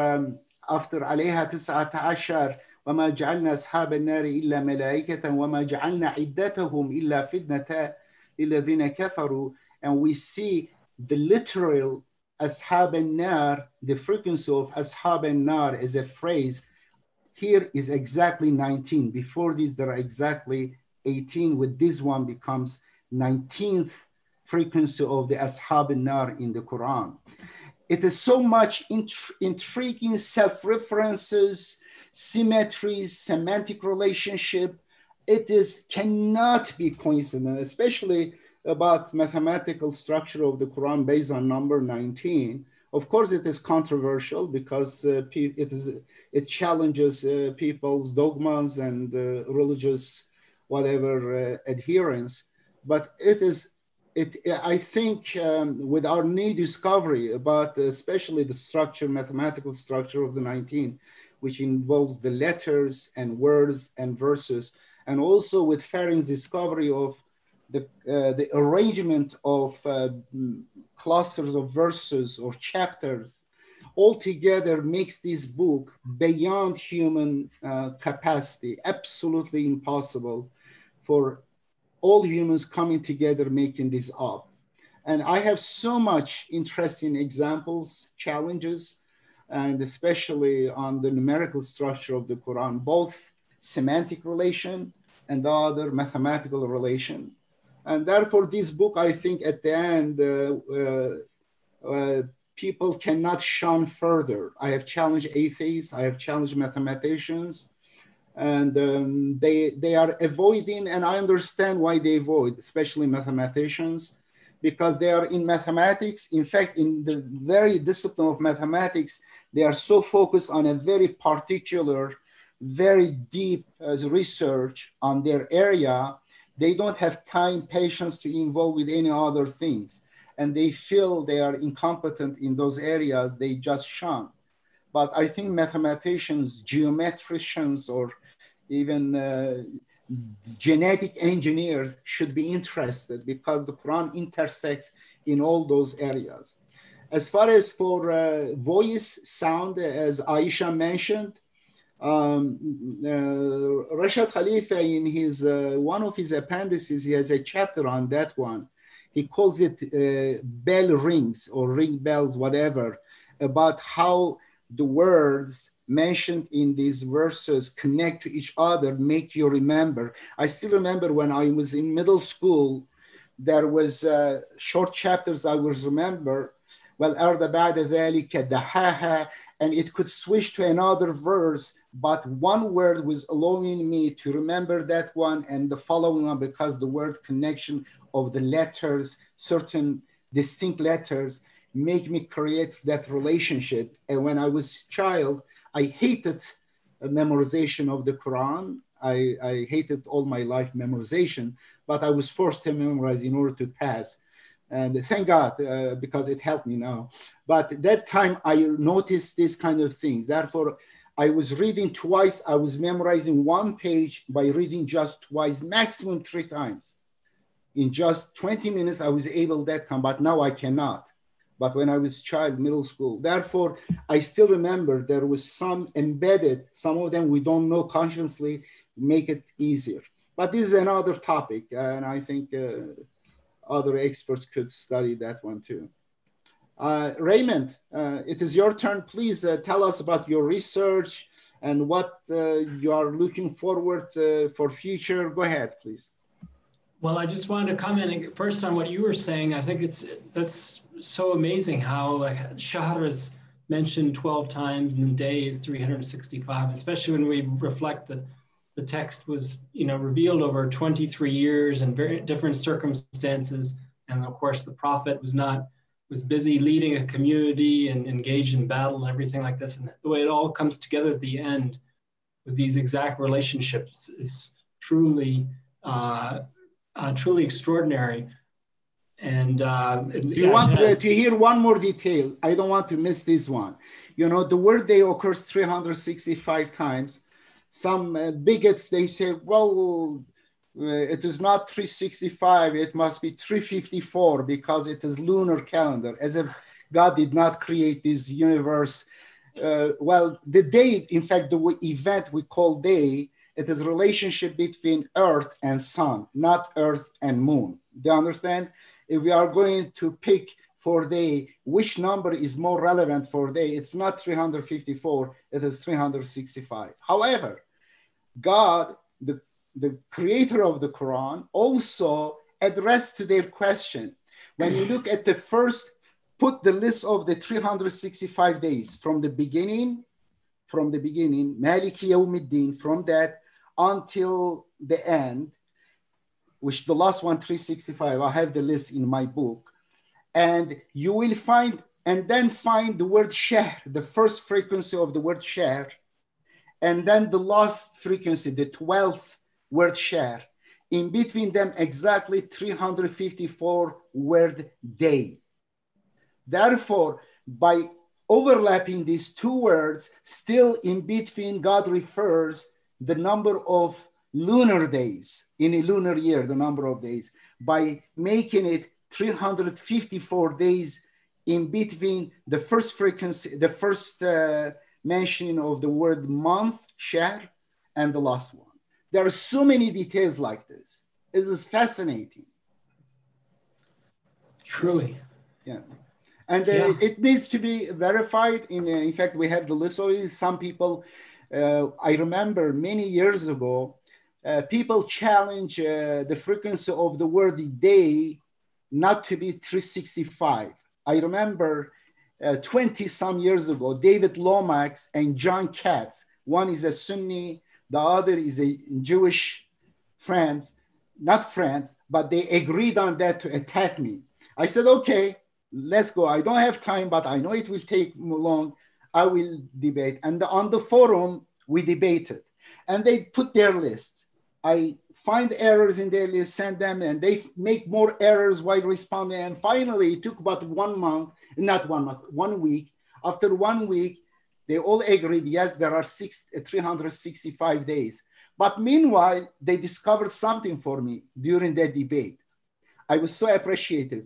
after alayha tis'ata ashar, وَمَا جَعَلْنَا أَصْحَابَ النَّارِ إِلَّا مَلَائِكَةً وَمَا جَعَلْنَا عِدَّتَهُمْ إِلَّا فِتْنَةً لِلَّذِينَ كَفَرُوا. And we see the literal ashab an-nar, the frequency of ashab an-nar as a phrase, here is exactly 19. Before this, there are exactly 18. With this one becomes 19th frequency of the ashab an-nar in the Quran. It is so much intriguing self-references, symmetries, semantic relationship. It cannot be coincidence, especially about mathematical structure of the Quran based on number 19. Of course, it is controversial because it challenges people's dogmas and religious whatever adherence. But I think with our new discovery about especially the structure, mathematical structure of the 19, which involves the letters and words and verses, and also with Farrin's discovery of the arrangement of clusters of verses or chapters, altogether makes this book beyond human capacity, absolutely impossible for all humans coming together making this up. And I have so much interesting examples, challenges, and especially on the numerical structure of the Quran, both semantic relation and the other mathematical relation. And therefore this book, I think at the end, people cannot shun further. I have challenged atheists, I have challenged mathematicians, and they are avoiding, and I understand why they avoid, especially mathematicians, because they are in mathematics. In fact, in the very discipline of mathematics, they are so focused on a very particular, very deep research on their area. They don't have time, patience to involve with any other things. And they feel they are incompetent in those areas, they just shun. But I think mathematicians, geometricians, or even genetic engineers should be interested because the Quran intersects in all those areas. As far as for voice sound, as Aisha mentioned, Rashad Khalifa, in his one of his appendices, he has a chapter on that one. He calls it bell rings or ring bells, whatever, about how the words mentioned in these verses connect to each other, make you remember. I still remember when I was in middle school, there was short chapters I was remember. Well, أرض بعد ذلك دحاها, and it could switch to another verse, but one word was allowing me to remember that one and the following one, because the word connection of the letters, certain distinct letters, make me create that relationship. And when I was a child, I hated memorization of the Quran. I hated all my life memorization, but I was forced to memorize in order to pass. And thank God, because it helped me now. But at that time, I noticed these kind of things. Therefore, I was reading twice. I was memorizing one page by reading just twice, maximum 3 times. In just 20 minutes, I was able that time, but now I cannot. But when I was child, middle school, therefore, I still remember there was some embedded, some of them we don't know consciously, make it easier. But this is another topic, and I think other experts could study that one too. Raymond, it is your turn. Please tell us about your research and what you are looking forward for future. Go ahead, please. Well, I just wanted to comment first on what you were saying. I think that's so amazing how like Shahr is mentioned 12 times and the day is 365, especially when we reflect that the text was, revealed over 23 years and very different circumstances. And of course, the prophet was busy leading a community and engaged in battle and everything like this. And the way it all comes together at the end with these exact relationships is truly, truly extraordinary. And you want to hear one more detail? I don't want to miss this one. The word day occurs 365 times. Some bigots, they say, well, it is not 365, it must be 354 because it is lunar calendar, as if God did not create this universe. Well, the day, in fact, the event we call day, it is a relationship between Earth and Sun, not Earth and Moon. Do you understand? If we are going to pick for day, which number is more relevant for day, it's not 354, it is 365. However, God, the creator of the Quran, also addressed to their question. When you look at the first, put the list of the 365 days from the beginning, Maliki Yawmiddin, from that until the end, which the last one, 365, I have the list in my book. And you will find, and then find the word shahr, the first frequency of the word shahr, and then the last frequency, the 12th word shahr. In between them, exactly 354 word day. Therefore, by overlapping these two words, still in between, God refers the number of lunar days in a lunar year, the number of days, by making it 354 days in between the first frequency, the first mentioning of the word month, shahr, and the last one. There are so many details like this. It is fascinating. Truly. Yeah. And it needs to be verified. In fact, we have the list of it. Some people, I remember many years ago, people challenge the frequency of the word day not to be 365. I remember 20 some years ago, David Lomax and John Katz, one is a Sunni, the other is a Jewish friends, not friends, but they agreed on that to attack me. I said, okay, let's go. I don't have time, but I know it will take long. I will debate. And on the forum, we debated. And they put their list. I find errors in their list, send them, and they make more errors while responding. And finally, it took about 1 month, not 1 month, 1 week. After 1 week, they all agreed, yes, there are 365 days. But meanwhile, they discovered something for me during that debate. I was so appreciative.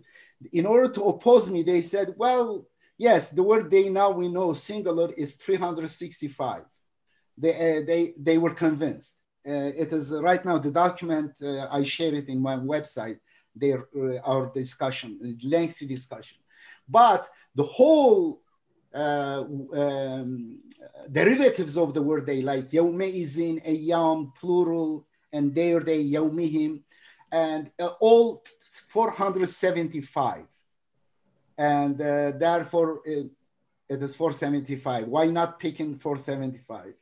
In order to oppose me, they said, well, Yes, the word they now we know singular is 365. They were convinced. It is right now the document, I share it in my website, our discussion, lengthy discussion. But the whole derivatives of the word day, like yawmeizin, ayyam, plural, and their day, yawmihim, and all 475. And therefore, it is 475. Why not picking 475?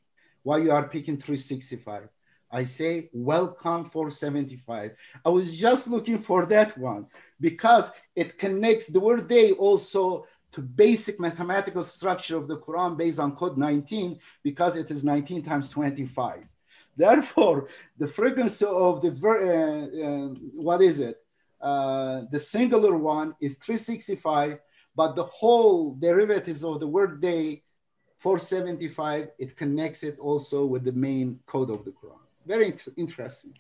Why you are picking 365? I say, welcome 475. I was just looking for that one because it connects the word day also to basic mathematical structure of the Quran based on code 19, because it is 19 times 25. Therefore, the frequency of the, the singular one is 365, but the whole derivatives of the word day, 475, it connects it also with the main code of the Quran. Very interesting.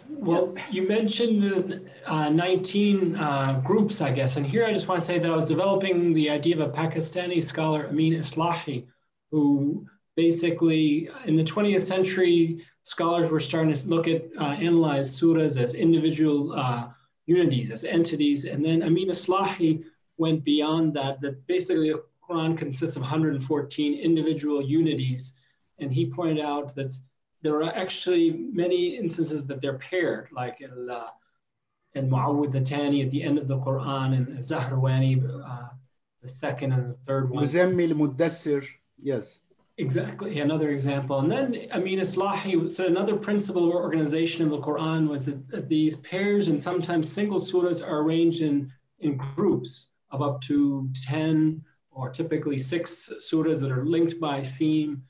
Well, you mentioned 19 groups, I guess. And here I just want to say that I was developing the idea of a Pakistani scholar, Amin Islahi, who basically in the 20th century, scholars were starting to look at, analyze surahs as individual unities, as entities. And then Amin Islahi went beyond that, that basically the Quran consists of 114 individual unities. And he pointed out that there are actually many instances that they're paired, like in Mu'awwidhatani at the end of the Quran, and Zahrawani, the second and the third one. Muzammil Muddassir, yes. Exactly, another example. And then Amin Islahi said another principle of organization of the Quran was that these pairs and sometimes single surahs are arranged in groups of up to 10 or typically 6 surahs that are linked by theme.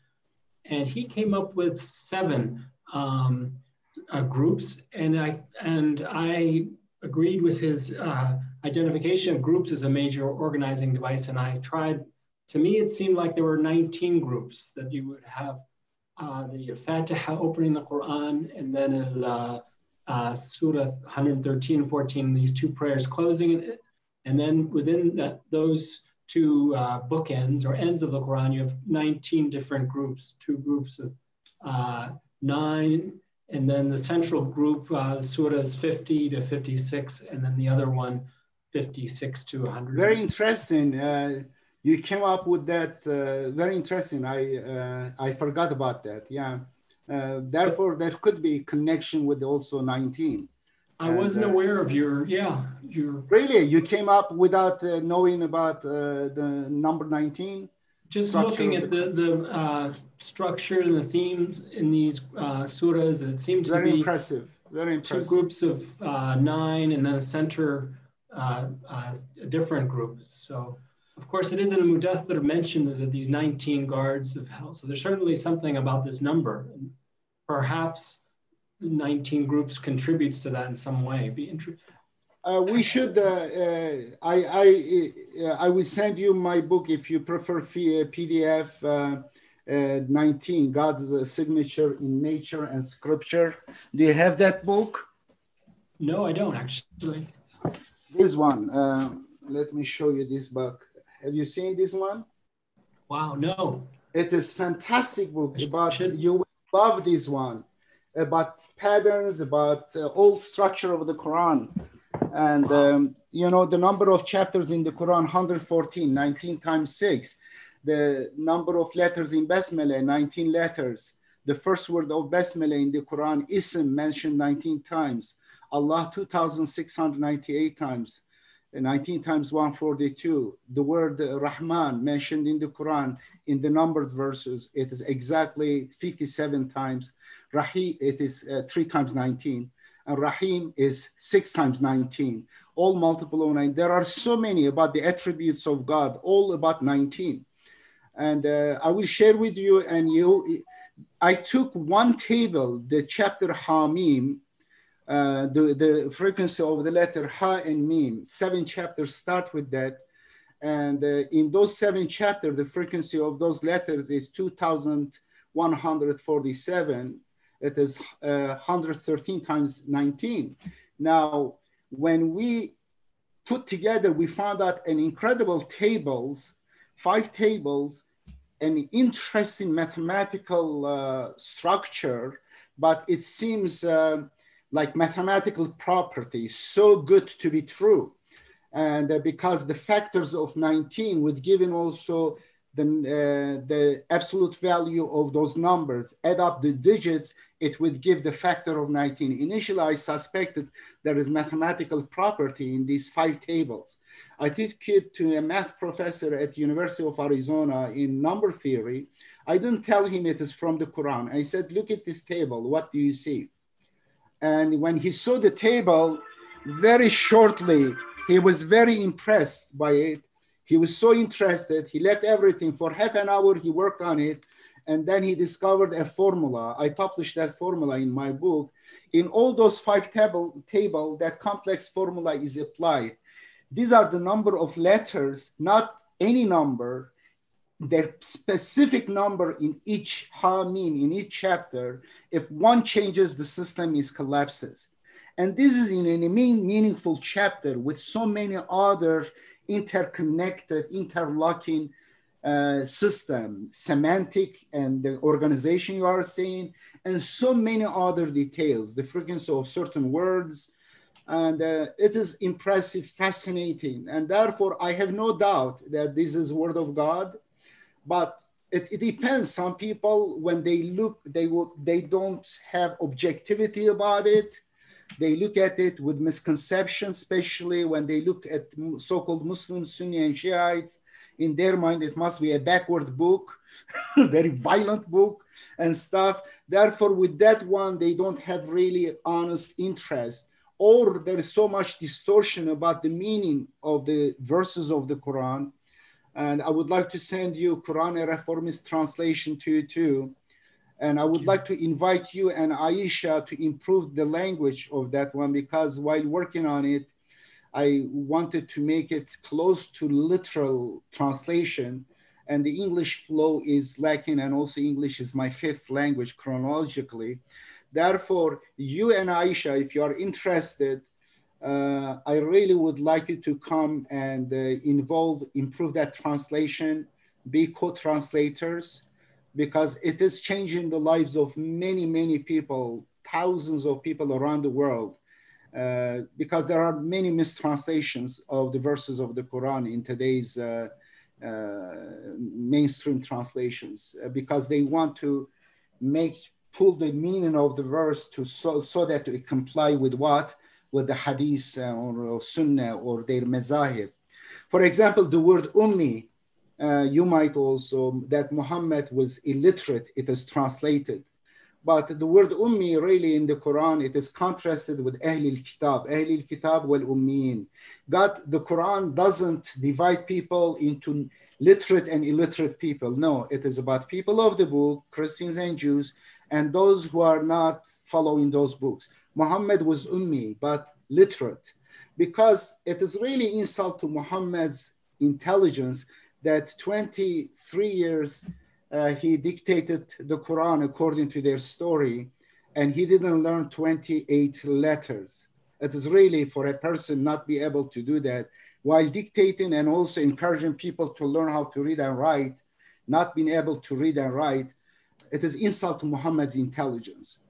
And he came up with 7 groups, and I agreed with his identification of groups as a major organizing device. And I tried. To me, it seemed like there were 19 groups that you would have the Fatiha opening the Quran, and then Surah 113 and 14, these 2 prayers closing it, and then within those 2 bookends or ends of the Quran, you have 19 different groups, 2 groups of 9, and then the central group, surahs 50 to 56, and then the other one, 56 to 100. Very interesting. You came up with that, very interesting. I forgot about that, yeah. Therefore, there could be connection with also 19. I wasn't aware of your. Really? You came up without knowing about the number 19? Just looking at the structures and the themes in these surahs, it seemed to be very impressive. Very impressive. 2 groups of 9, and then a center, different groups. So, of course, it is in the Mudaththir mentioned that these 19 guards of hell. So there's certainly something about this number. And perhaps 19 groups contributes to that in some way. Be interesting. We should, I will send you my book if you prefer PDF 19, God's Signature in Nature and Scripture. Do you have that book? No, I don't actually. This one, let me show you this book. Have you seen this one? Wow, no. It is fantastic book about, you will love this one, about patterns, about all structure of the Quran. And, you know, the number of chapters in the Quran, 114, 19 times 6. The number of letters in Basmala, 19 letters. The first word of Basmala in the Quran, Ism, mentioned 19 times. Allah, 2,698 times. 19 times 142. The word Rahman mentioned in the Quran in the numbered verses, it is exactly 57 times. Rahim, it is 3 times 19. And Rahim is 6 times 19. All multiple of 9. There are so many about the attributes of God, all about 19. And I will share with you, and I took one table, the chapter Hamim, the frequency of the letter Ha and Mim. 7 chapters start with that. And in those 7 chapters, the frequency of those letters is 2,147. It is 113 times 19. Now, when we put together, we found out an incredible tables, 5 tables, an interesting mathematical structure, but it seems like mathematical properties, so good to be true. And because the factors of 19 would given also the absolute value of those numbers, add up the digits, it would give the factor of 19. Initially, I suspected there is mathematical property in these 5 tables. I took it to a math professor at the University of Arizona in number theory. I didn't tell him it is from the Quran. I said, look at this table, what do you see? And when he saw the table, very shortly, he was very impressed by it. He was so interested, he left everything. For half an hour, he worked on it. And then he discovered a formula. I published that formula in my book. In all those 5 table, that complex formula is applied. These are the number of letters, not any number, their specific number in each hamim, in each chapter. If one changes, the system is collapses. And this is in a meaningful chapter with so many other interconnected, interlocking system, semantic and the organization you are seeing, and so many other details, the frequency of certain words. And it is impressive, fascinating. And therefore, I have no doubt that this is word of God. But it depends. Some people, when they look, they don't have objectivity about it. They look at it with misconception, especially when they look at so-called Muslims, Sunni and Shiites. In their mind, it must be a backward book, very violent book and stuff. Therefore, with that one, they don't have really honest interest. Or there is so much distortion about the meaning of the verses of the Quran. And I would like to send you Quran a Reformist translation to you too. And I would like to invite you and Aisha to improve the language of that one, because while working on it, I wanted to make it close to literal translation, and the English flow is lacking, and also English is my 5th language chronologically. Therefore, you and Aisha, if you are interested, I really would like you to come and improve that translation, be co-translators, because it is changing the lives of many, many people, thousands of people around the world, because there are many mistranslations of the verses of the Quran in today's mainstream translations, because they want to pull the meaning of the verse so that it comply with what? With the hadith or sunnah or their mazahib. For example, the word ummi, you might also, that Muhammad was illiterate, it is translated. But the word ummi really in the Quran, it is contrasted with Ahlul Kitab, Ahlul Kitab wal Ummiyin. The Quran doesn't divide people into literate and illiterate people. No, it is about people of the book, Christians and Jews, and those who are not following those books. Muhammad was ummi, but literate, because it is really insult to Muhammad's intelligence that 23 years he dictated the Quran according to their story, and he didn't learn 28 letters. It is really for a person not be able to do that while dictating and also encouraging people to learn how to read and write, not being able to read and write. It is insult to Muhammad's intelligence.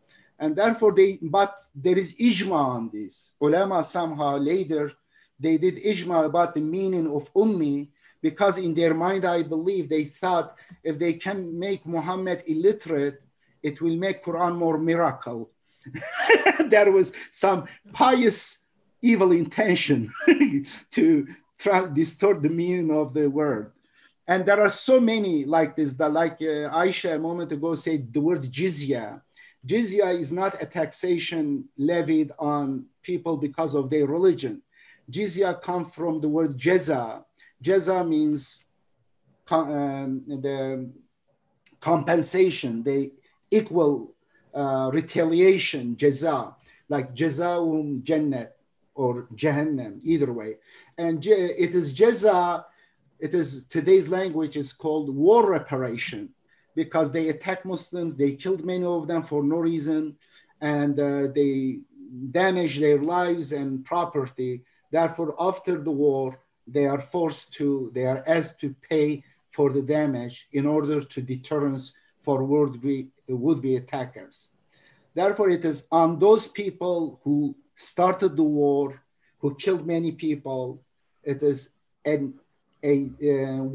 And therefore but there is ijma on this. Ulama somehow later, they did ijma about the meaning of ummi, because in their mind, I believe they thought if they can make Muhammad illiterate, it will make Quran more miracle. There was some pious evil intention to try to distort the meaning of the word. And there are so many like this, like Aisha a moment ago said the word jizya. Jizya is not a taxation levied on people because of their religion. Jizya comes from the word jaza. Jaza means the compensation, the equal retaliation, jaza, like jazaum jannat or jahannam, either way. And it is jaza, it is today's language is called war reparation, because they attacked Muslims, they killed many of them for no reason, and they damaged their lives and property. Therefore, after the war, they are asked to pay for the damage in order to deterrence for would-be attackers. Therefore, it is on those people who started the war, who killed many people. It is a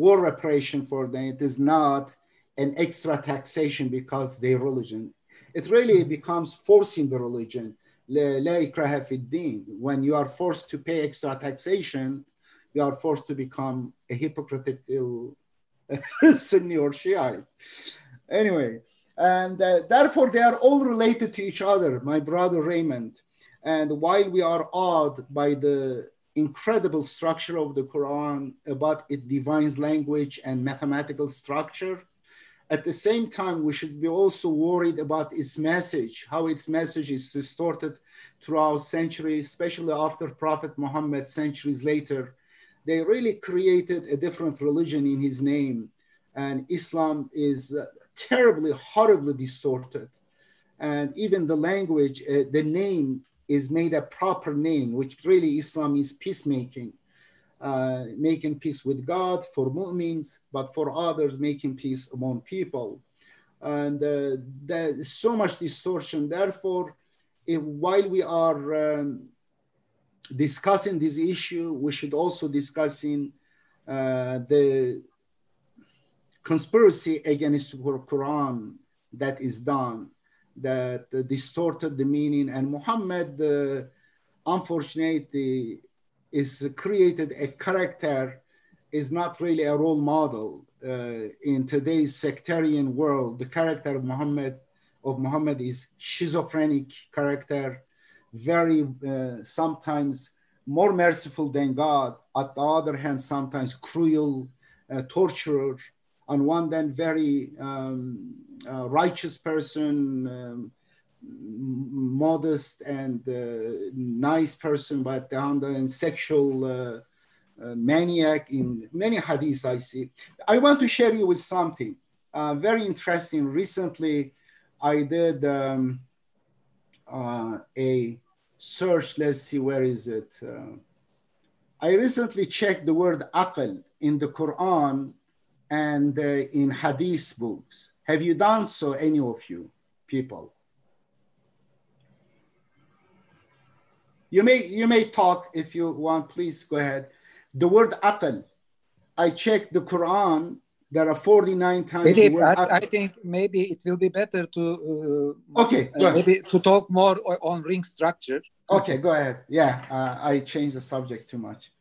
war reparation for them. It is not an extra taxation because their religion. It really becomes forcing the religion. La ikraha fi din. When you are forced to pay extra taxation, you are forced to become a hypocritical Sunni or Shiite. Anyway, and therefore they are all related to each other, my brother Raymond. And while we are awed by the incredible structure of the Quran, about its divine language and mathematical structure, at the same time, we should be also worried about its message, how its message is distorted throughout centuries, especially after Prophet Muhammad, centuries later. They really created a different religion in his name. And Islam is terribly, horribly distorted. And even the language, the name is made a proper name, which really Islam is peacemaking. Making peace with God for mu'mins, but for others, making peace among people. And there's so much distortion. Therefore, while we are discussing this issue, we should also discussing the conspiracy against the Quran that is done, that distorted the meaning. And Muhammad, unfortunately, is created a character, is not really a role model in today's sectarian world. The character of Muhammad is schizophrenic character, very sometimes more merciful than God. At the other hand, sometimes cruel, torturer. On one hand, very righteous person, modest and nice person, but on the sexual maniac in many hadiths I see. I want to share you with something very interesting. Recently, I did a search. Let's see, where is it? I recently checked the word aql in the Quran and in hadith books. Have you done so, any of you people? You may talk if you want, please go ahead. The word aql, I checked the Quran, there are 49 times the word aql. I think maybe it will be better to maybe to talk more on ring structure. Okay, go ahead. Yeah, I changed the subject too much.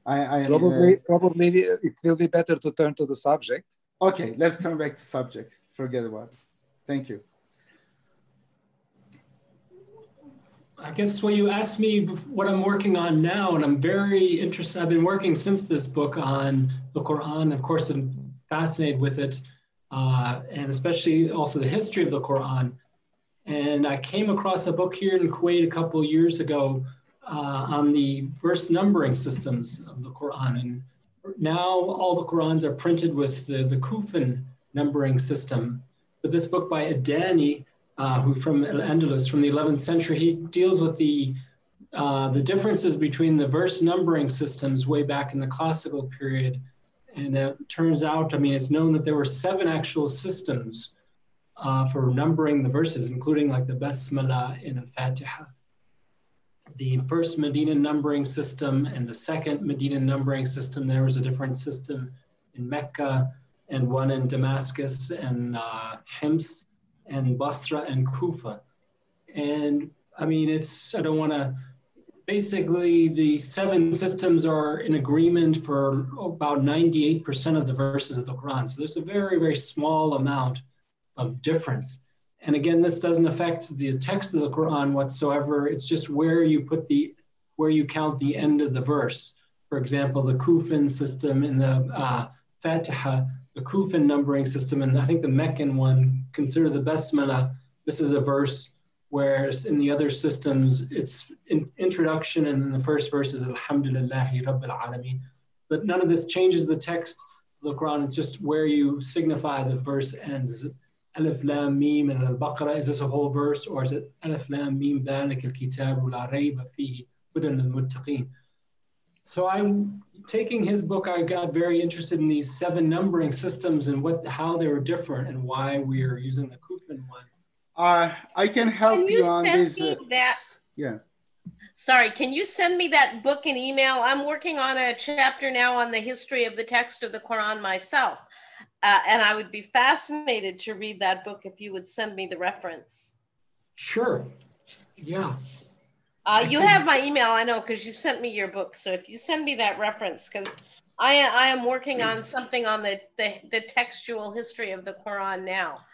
Probably it will be better to turn to the subject. Okay, let's turn back to subject. Forget about it. Thank you. I guess when you asked me what I'm working on now, and I'm very interested, I've been working since this book on the Quran. Of course, I'm fascinated with it, and especially also the history of the Quran. And I came across a book here in Kuwait a couple of years ago on the verse numbering systems of the Quran. And now all the Qurans are printed with the Kufan numbering system. But this book by Adani, who from Al-Andalus from the 11th century, he deals with the differences between the verse numbering systems way back in the classical period. And it turns out, I mean, it's known that there were 7 actual systems for numbering the verses, including like the Basmala in Al-Fatiha. The first Medina numbering system and the second Medina numbering system, there was a different system in Mecca and one in Damascus and Hims and Basra and Kufa. And I mean, I don't want to, basically the 7 systems are in agreement for about 98% of the verses of the Quran. So there's a very, very small amount of difference. And again, this doesn't affect the text of the Quran whatsoever. It's just where you count the end of the verse. For example, the Kufan system in the Fatiha, the Kufan numbering system, and I think the Meccan one, consider the Basmala. This is a verse, whereas in the other systems, it's in introduction, and then the first verse is Alhamdulillahi Rabbil Alameen. But none of this changes the text of the Quran. It's just where you signify the verse ends. Is it Alif Lam Mim and Al-Baqarah? Is this a whole verse, or is it Alif Lam Mim Dhalik Al-Kitabu La Rayba Fihi Hudan Lil-Muttaqeen? So I'm taking his book, I got very interested in these 7 numbering systems and how they were different and why we are using the Kufan one. I can help Can you on this. that? Yeah. Sorry, can you send me that book in email? I'm working on a chapter now on the history of the text of the Quran myself. And I would be fascinated to read that book if you would send me the reference. Sure. Yeah. You have my email, I know, because you sent me your book. So if you send me that reference, because I am working on something on the textual history of the Quran now.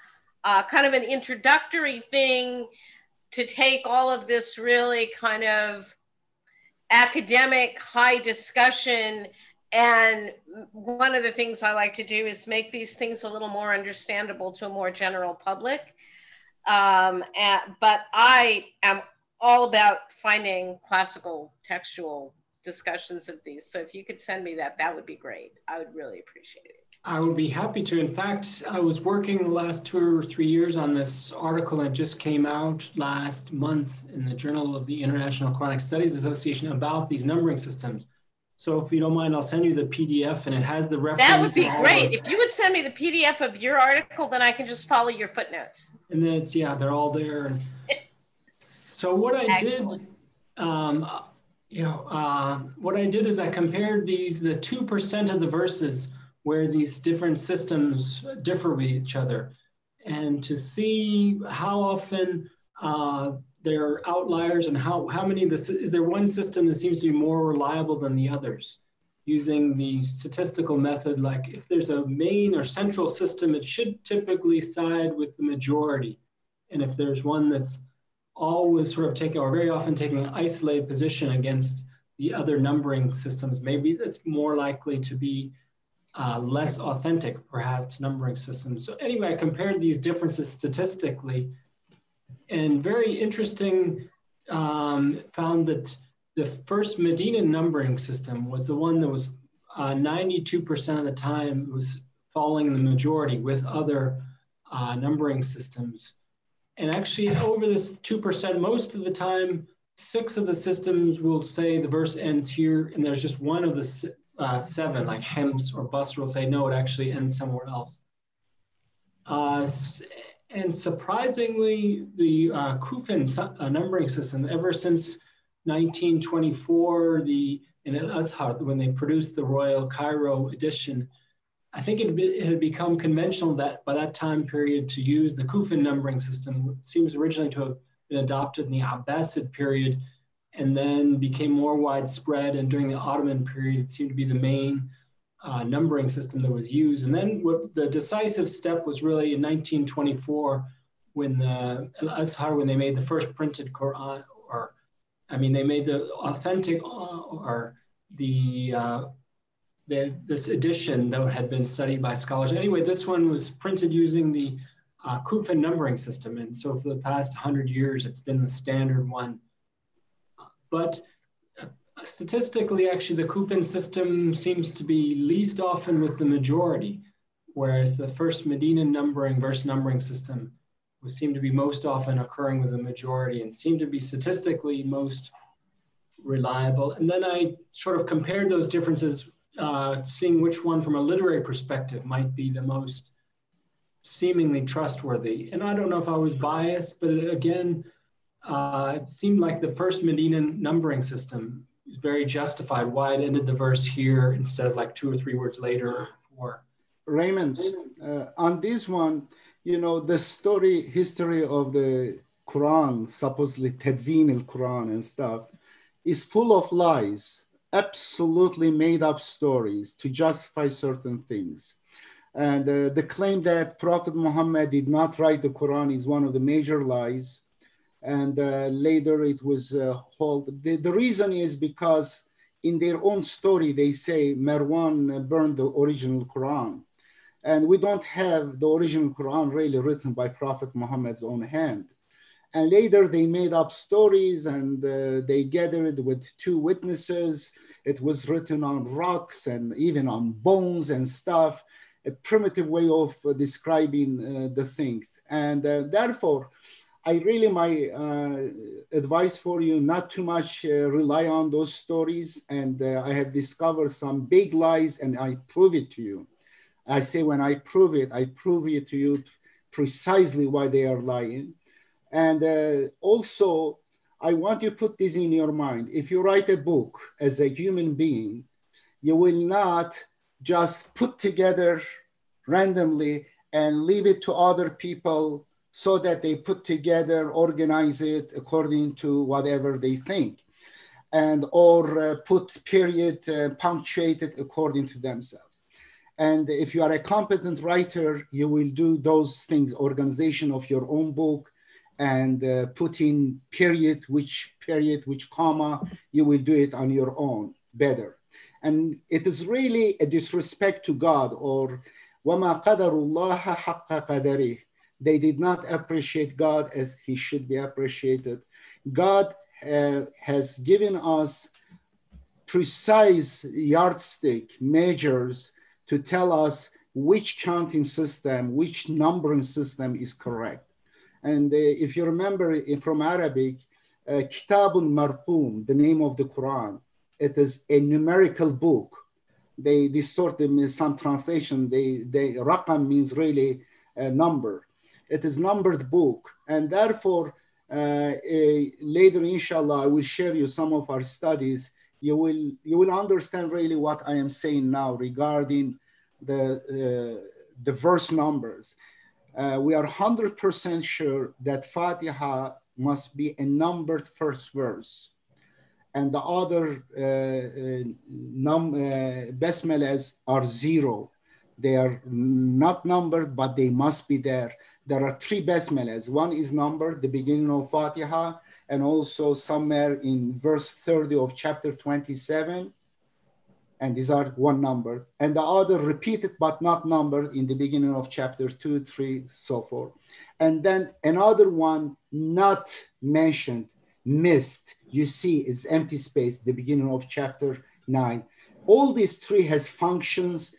Kind of an introductory thing to take all of this really kind of academic high discussion. And one of the things I like to do is make these things a little more understandable to a more general public. But I am all about finding classical textual discussions of these. So if you could send me that, that would be great. I would really appreciate it. I would be happy to. In fact, I was working the last 2 or 3 years on this article that just came out last month in the Journal of the International Quranic Studies Association about these numbering systems. So if you don't mind, I'll send you the PDF and it has the reference. That would be great. If you would send me the PDF of your article, then I can just follow your footnotes. And then it's, yeah, they're all there. So what I did, what I did is I compared the 2% of the verses where these different systems differ with each other, and to see how often there are outliers and how many is there one system that seems to be more reliable than the others, using the statistical method. Like if there's a main or central system, it should typically side with the majority. And if there's one that's always sort of taking, or very often taking an isolated position against the other numbering systems, maybe that's more likely to be less authentic, perhaps, numbering systems. So anyway, I compared these differences statistically, and very interesting, found that the first Medina numbering system was the one that was 92% of the time was following the majority with other numbering systems. And actually over this 2%, most of the time, 6 of the systems will say the verse ends here, and there's just one of the 7, like Hems or Basra, will say, no, it actually ends somewhere else. And surprisingly, the Kufan numbering system, ever since 1924, in Al-Azhar, when they produced the Royal Cairo edition, I think it had become conventional that by that time period to use the Kufan numbering system. It seems originally to have been adopted in the Abbasid period, and then became more widespread. And during the Ottoman period, it seemed to be the main numbering system that was used. And then what the decisive step was really in 1924, when the Al-Azhar, when they made the first printed Quran, they made the authentic, this edition that had been studied by scholars. Anyway, this one was printed using the Kufan numbering system. And so for the past 100 years, it's been the standard one. But statistically, actually, the Kufan system seems to be least often with the majority, whereas the first Medina verse numbering system would seem to be most often occurring with the majority and seem to be statistically most reliable. And then I sort of compared those differences, seeing which one from a literary perspective might be the most seemingly trustworthy. And I don't know if I was biased, but again, it seemed like the first Medina numbering system is very justified why it ended the verse here instead of like 2 or 3 words later or 4. Raymond, on this one, the history of the Quran, supposedly Tadween al-Quran and stuff, is full of lies, absolutely made up stories to justify certain things. And the claim that Prophet Muhammad did not write the Quran is one of the major lies. And later it was the reason is because in their own story, they say Marwan burned the original Quran. And we don't have the original Quran really written by Prophet Muhammad's own hand. And later they made up stories, and they gathered with 2 witnesses. It was written on rocks and even on bones and stuff, a primitive way of describing the things. And therefore, I really, my advice for you, not too much rely on those stories. And I have discovered some big lies and I prove it to you. I say when I prove it to you precisely why they are lying. And also, I want you to put this in your mind. If you write a book as a human being, you will not just put together randomly and leave it to other people so that they put together, organize it according to whatever they think, and or put period, punctuate it according to themselves. And if you are a competent writer, you will do those things, organization of your own book, and put in period, which comma, you will do it on your own better. And it is really a disrespect to God, or وَمَا قَدَرُ اللَّهَ حَقَّ قَدَرِهِ. They did not appreciate God as he should be appreciated. God has given us precise yardstick measures to tell us which counting system, which numbering system is correct. And if you remember from Arabic, Kitabun Marqum, the name of the Quran, it is a numerical book. They distort them in some translation. Raqam means really a number. It is numbered book. And therefore, later, inshallah, I will share you some of our studies. You will understand really what I am saying now regarding the verse numbers. We are 100% sure that Fatiha must be a numbered first verse. And the other basmalas are zero. They are not numbered, but they must be there. There are three basmalas. One is numbered, the beginning of Fatiha, and also somewhere in verse 30 of chapter 27. And these are one number. And the other repeated but not numbered in the beginning of chapter 2, 3, so forth. And then another one not mentioned, missed. You see it's empty space, the beginning of chapter 9. All these three has functions,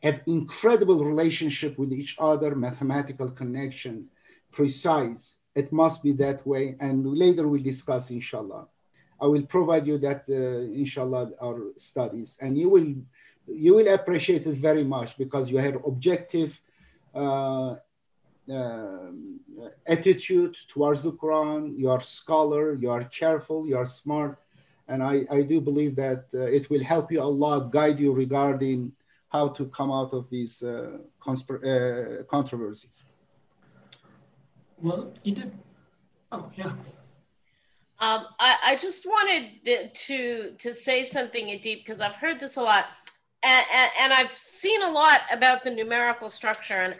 have incredible relationship with each other, mathematical connection, precise. It must be that way. And later we'll discuss, inshallah. I will provide you that, inshallah, our studies. And you will appreciate it very much because you have objective attitude towards the Quran. You are scholar, you are careful, you are smart. And I do believe that it will help you a lot, guide you regarding how to come out of these controversies. Well, Edip, oh yeah. I just wanted to say something, Edip, because I've heard this a lot, and I've seen a lot about the numerical structure,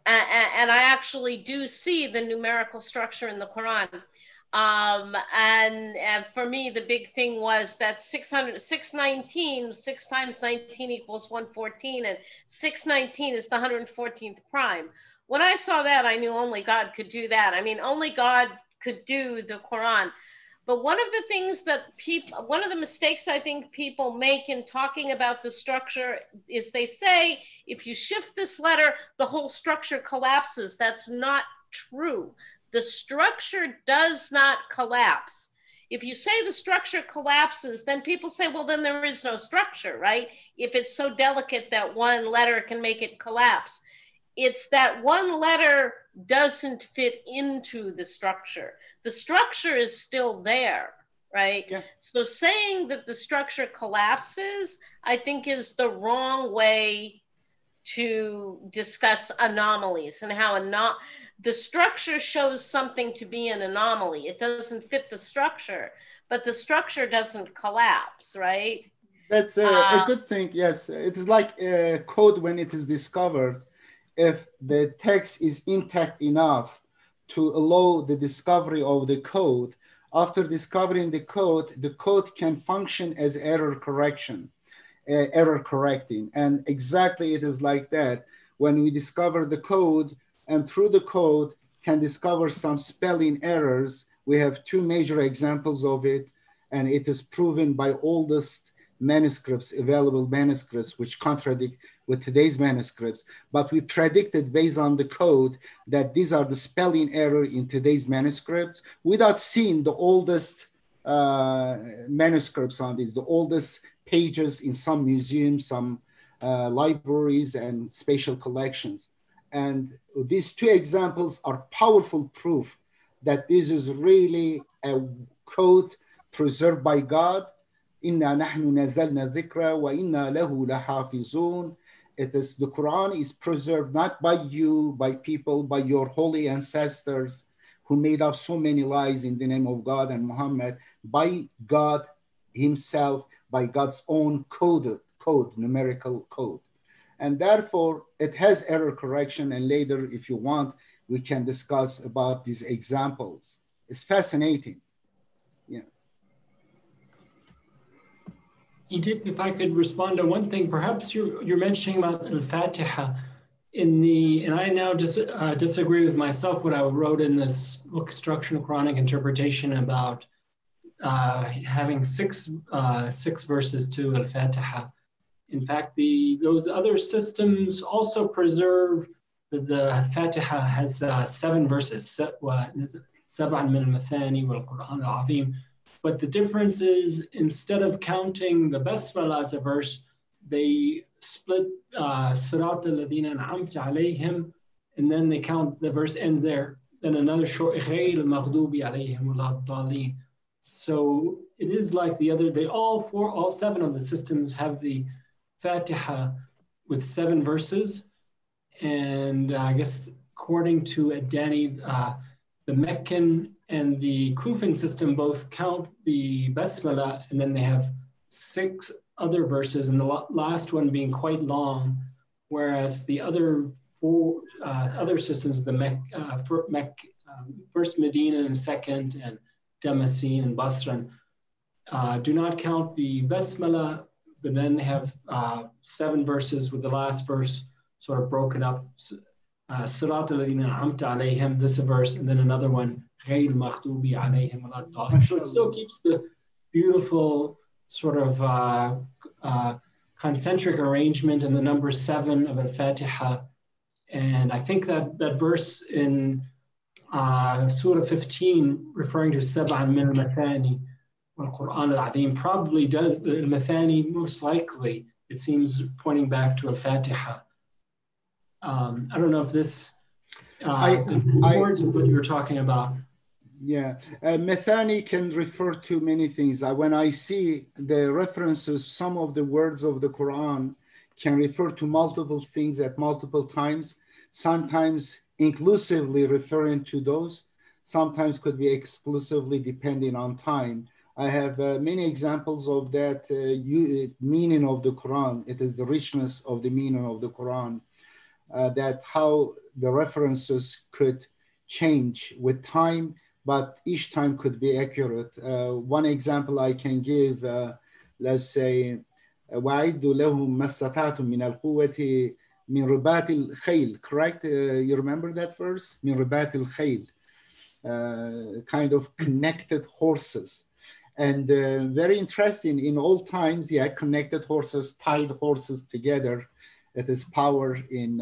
and I actually do see the numerical structure in the Quran. And for me, the big thing was that 619, 6 times 19 equals 114, and 619 is the 114th prime. When I saw that, I knew only God could do that. I mean, only God could do the Quran. But one of the things that one of the mistakes I think people make in talking about the structure is they say, if you shift this letter, the whole structure collapses. That's not true. The structure does not collapse. If you say the structure collapses, then people say, well, then there is no structure, right? If it's so delicate that one letter can make it collapse. It's that one letter doesn't fit into the structure. The structure is still there, right? Yeah. So saying that the structure collapses, I think, is the wrong way to discuss anomalies and how the structure shows something to be an anomaly. It doesn't fit the structure, but the structure doesn't collapse, right? That's a good thing, yes. It is like a code when it is discovered. If the text is intact enough to allow the discovery of the code, after discovering the code can function as error correcting. And exactly it is like that. When we discover the code, and through the code can discover some spelling errors, we have two major examples of it, and it is proven by oldest manuscripts, available manuscripts, which contradict with today's manuscripts, but we predicted based on the code that these are the spelling error in today's manuscripts without seeing the oldest manuscripts on these, the oldest pages in some museums, some libraries and spatial collections. And these two examples are powerful proof that this is really a code preserved by God. Inna nahnu nazalna dhikra wa inna lahu lahafizun. It is, the Quran is preserved not by you, by people, by your holy ancestors who made up so many lies in the name of God and Muhammad, by God himself, by God's own code, numerical code. And therefore, it has error correction. And later, if you want, we can discuss about these examples. It's fascinating. Yeah. Edip, if I could respond to one thing, perhaps you're mentioning about Al-Fatiha and I now disagree with myself what I wrote in this book, Structural Quranic Interpretation, about having six verses to Al-Fatiha. In fact, those other systems also preserve the Fatiha has 7 verses, سبعًا من المثاني والقرآن العظيم. But the difference is, instead of counting the Basmala as a verse, they split صراط الذين أنعمت عليهم, and then they count, the verse ends there. Then another short غير المغضوب عليهم ولا الضالين. So it is like the other, all 7 of the systems have the Fatiha with 7 verses. And I guess according to Adani, the Meccan and the Kufan system both count the Basmala, and then they have 6 other verses, and the last one being quite long, whereas the other 4 other systems, the first Medina and second, and Damascene and Basran, do not count the Basmala, but then they have 7 verses with the last verse sort of broken up. Sirat al-ladina an'amta alayhim, this verse, and then another one, غير المغضوب عليهم ولا الضالين. So it still keeps the beautiful sort of concentric arrangement and the number 7 of Al-Fatiha. And I think that verse in Surah 15, referring to سبعًا من المثاني والقرآن العظيم, probably does, the Mathani most likely, it seems, pointing back to Al-Fatiha. I don't know if this words is what you were talking about. Yeah, Mathani can refer to many things. When I see the references, some of the words of the Quran can refer to multiple things at multiple times, sometimes inclusively referring to those, sometimes could be exclusively depending on time. I have many examples of that meaning of the Quran. It is the richness of the meaning of the Quran, that how the references could change with time, but each time could be accurate. One example I can give, let's say, وَعِدُّ لَهُمْ مَا اسْتَطَعْتُم مِّنَ الْقُوَّةِ مِنْ رِبَاطِ الْخَيْلِ, correct? You remember that verse? مِنْ رِبَاطِ الْخَيْلِ, kind of connected horses. And very interesting, in old times, yeah, connected horses, tied horses together. It is power in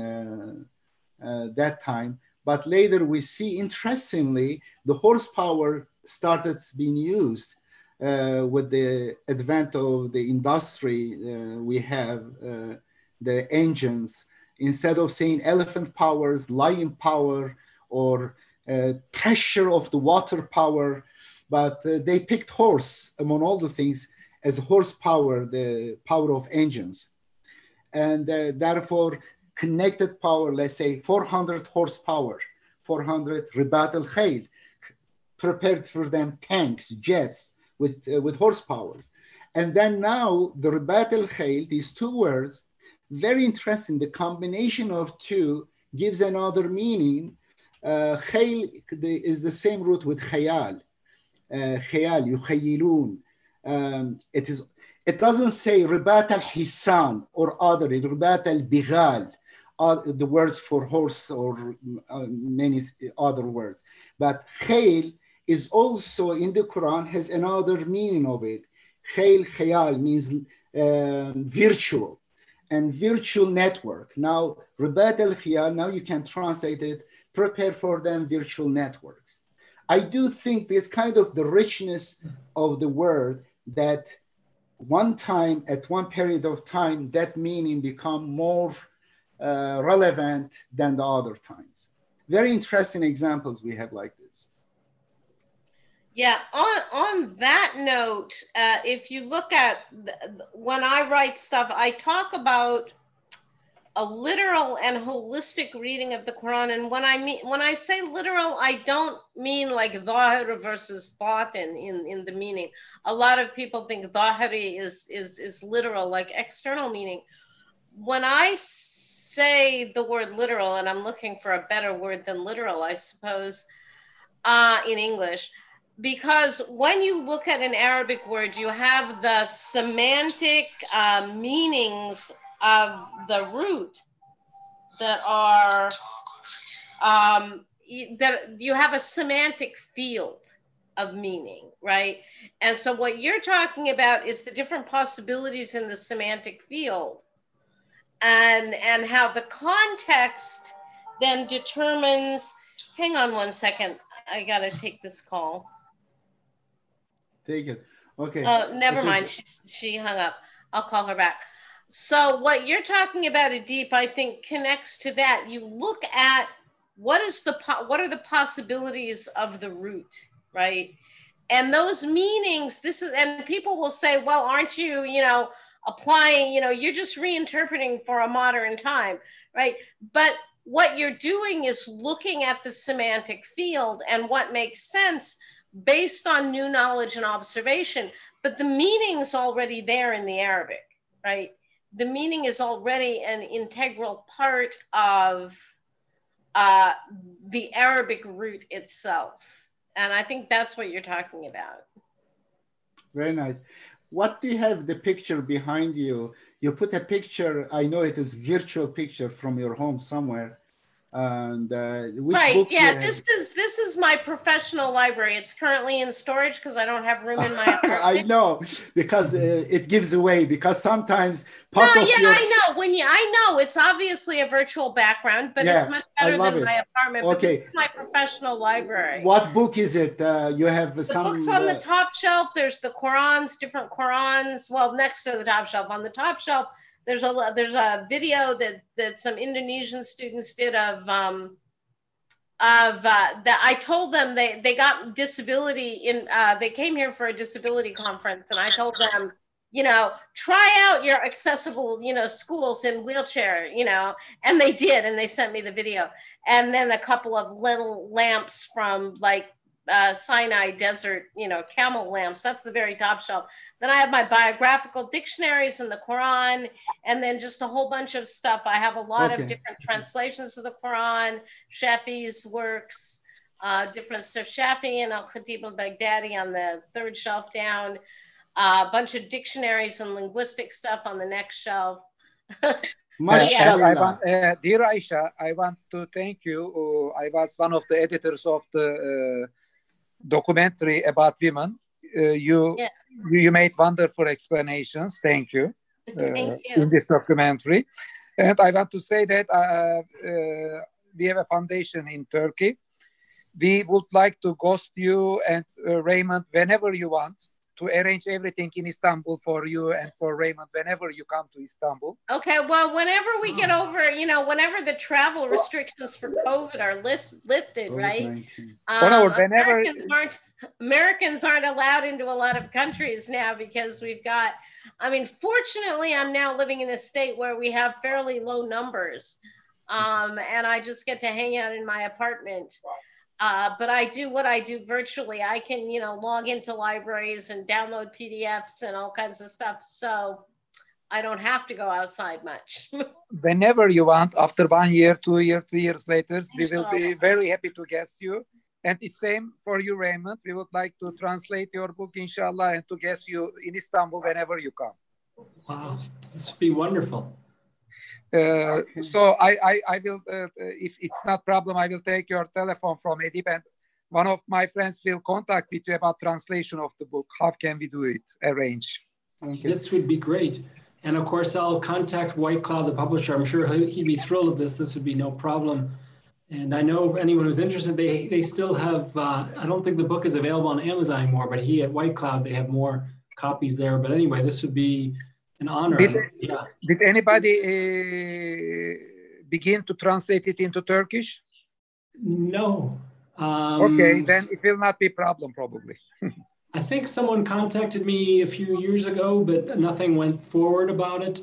that time. But later we see, interestingly, the horsepower started being used with the advent of the industry. We have the engines. Instead of saying elephant powers, lion power, or pressure of the water power, but they picked horse among all the things as horsepower, the power of engines. And therefore, connected power, let's say 400 horsepower, 400 ribat al-khayl, prepared for them tanks, jets with horsepower. And then now the ribat al-khayl, these 2 words, very interesting. The combination of 2 gives another meaning. Khayl is the same root with khayal. Khayal, yukhayyilun. It doesn't say ribat al-hisan or other, ribat al-bighal, the words for horse or many other words. But khayl is also in the Quran, has another meaning of it. Khayl, khayal means virtual and virtual network. Now, Ribat al-Khiyal, now you can translate it, prepare for them virtual networks. I do think there's kind of the richness of the word that one time, at one period of time, that meaning become more relevant than the other times. Very interesting examples we have like this. Yeah, on that note, if you look at, when I write stuff, I talk about a literal and holistic reading of the Quran. And when I say literal, I don't mean like dhahir versus batin in the meaning. A lot of people think dhahiri is literal, like external meaning. When I say the word literal, and I'm looking for a better word than literal, I suppose, in English, because when you look at an Arabic word, you have the semantic meanings of the root that are, that you have a semantic field of meaning, right? And so what you're talking about is the different possibilities in the semantic field, and how the context then determines, hang on one second, I gotta take this call. Take it. Okay. Never mind. She hung up. I'll call her back. So what you're talking about, Edip, I think connects to that. You look at what are the possibilities of the root, right? And those meanings, and people will say, well, aren't you, applying, you're just reinterpreting for a modern time, right? But what you're doing is looking at the semantic field and what makes sense based on new knowledge and observation, but the meaning's already there in the Arabic, right? The meaning is already an integral part of the Arabic root itself. And I think that's what you're talking about. Very nice. What do you have the picture behind you? You put a picture, I know it is virtual picture from your home somewhere. And which right, book yeah, this is my professional library. It's currently in storage because I don't have room in my apartment. I know, because it gives away, because sometimes I know it's obviously a virtual background, but it's much better than my apartment. But this is my professional library. What book is it? You have the books on the top shelf. There's the Qurans, different Qurans. Well, next to the top shelf. On the top shelf, there's a video that some Indonesian students did of that. I told them they got disability they came here for a disability conference, and I told them, try out your accessible, schools in wheelchair, and they did, and they sent me the video. And then a couple of little lamps from like Sinai Desert, camel lamps. That's the very top shelf. Then I have my biographical dictionaries and the Quran, and then just a whole bunch of stuff. I have a lot of different translations of the Quran, Shafi's works, different stuff, Shafi and Al-Khatib al-Baghdadi on the third shelf down, a bunch of dictionaries and linguistic stuff on the next shelf. Dear Aisha, I want to thank you. I was one of the editors of the documentary about women. You made wonderful explanations. Thank you. Thank you. In this documentary. And I want to say that we have a foundation in Turkey. We would like to ghost you and Raymond whenever you want, to arrange everything in Istanbul for you and for Raymond whenever you come to Istanbul. Okay, well, whenever we get over, whenever the travel restrictions for COVID are lifted, right? Americans aren't allowed into a lot of countries now because we've got, fortunately, I'm now living in a state where we have fairly low numbers. And I just get to hang out in my apartment. But I do what I do virtually. I can, log into libraries and download PDFs and all kinds of stuff. So I don't have to go outside much. Whenever you want, after 1 year, 2 years, 3 years later, we will be very happy to guest you. And the same for you, Raymond. We would like to translate your book, inshallah, and to guest you in Istanbul whenever you come. Wow, this would be wonderful. So I will, if it's not problem, I will take your telephone from Edip, and one of my friends will contact with you about translation of the book. How can we do it? Arrange. this would be great. And of course, I'll contact White Cloud, the publisher. I'm sure he'd be thrilled with this. This would be no problem. And I know if anyone who's interested, they still have, I don't think the book is available on Amazon anymore, but at White Cloud, they have more copies there. But anyway, this would be an honor. Did anybody begin to translate it into Turkish? No. Okay, then it will not be a problem probably. I think someone contacted me a few years ago, but nothing went forward about it.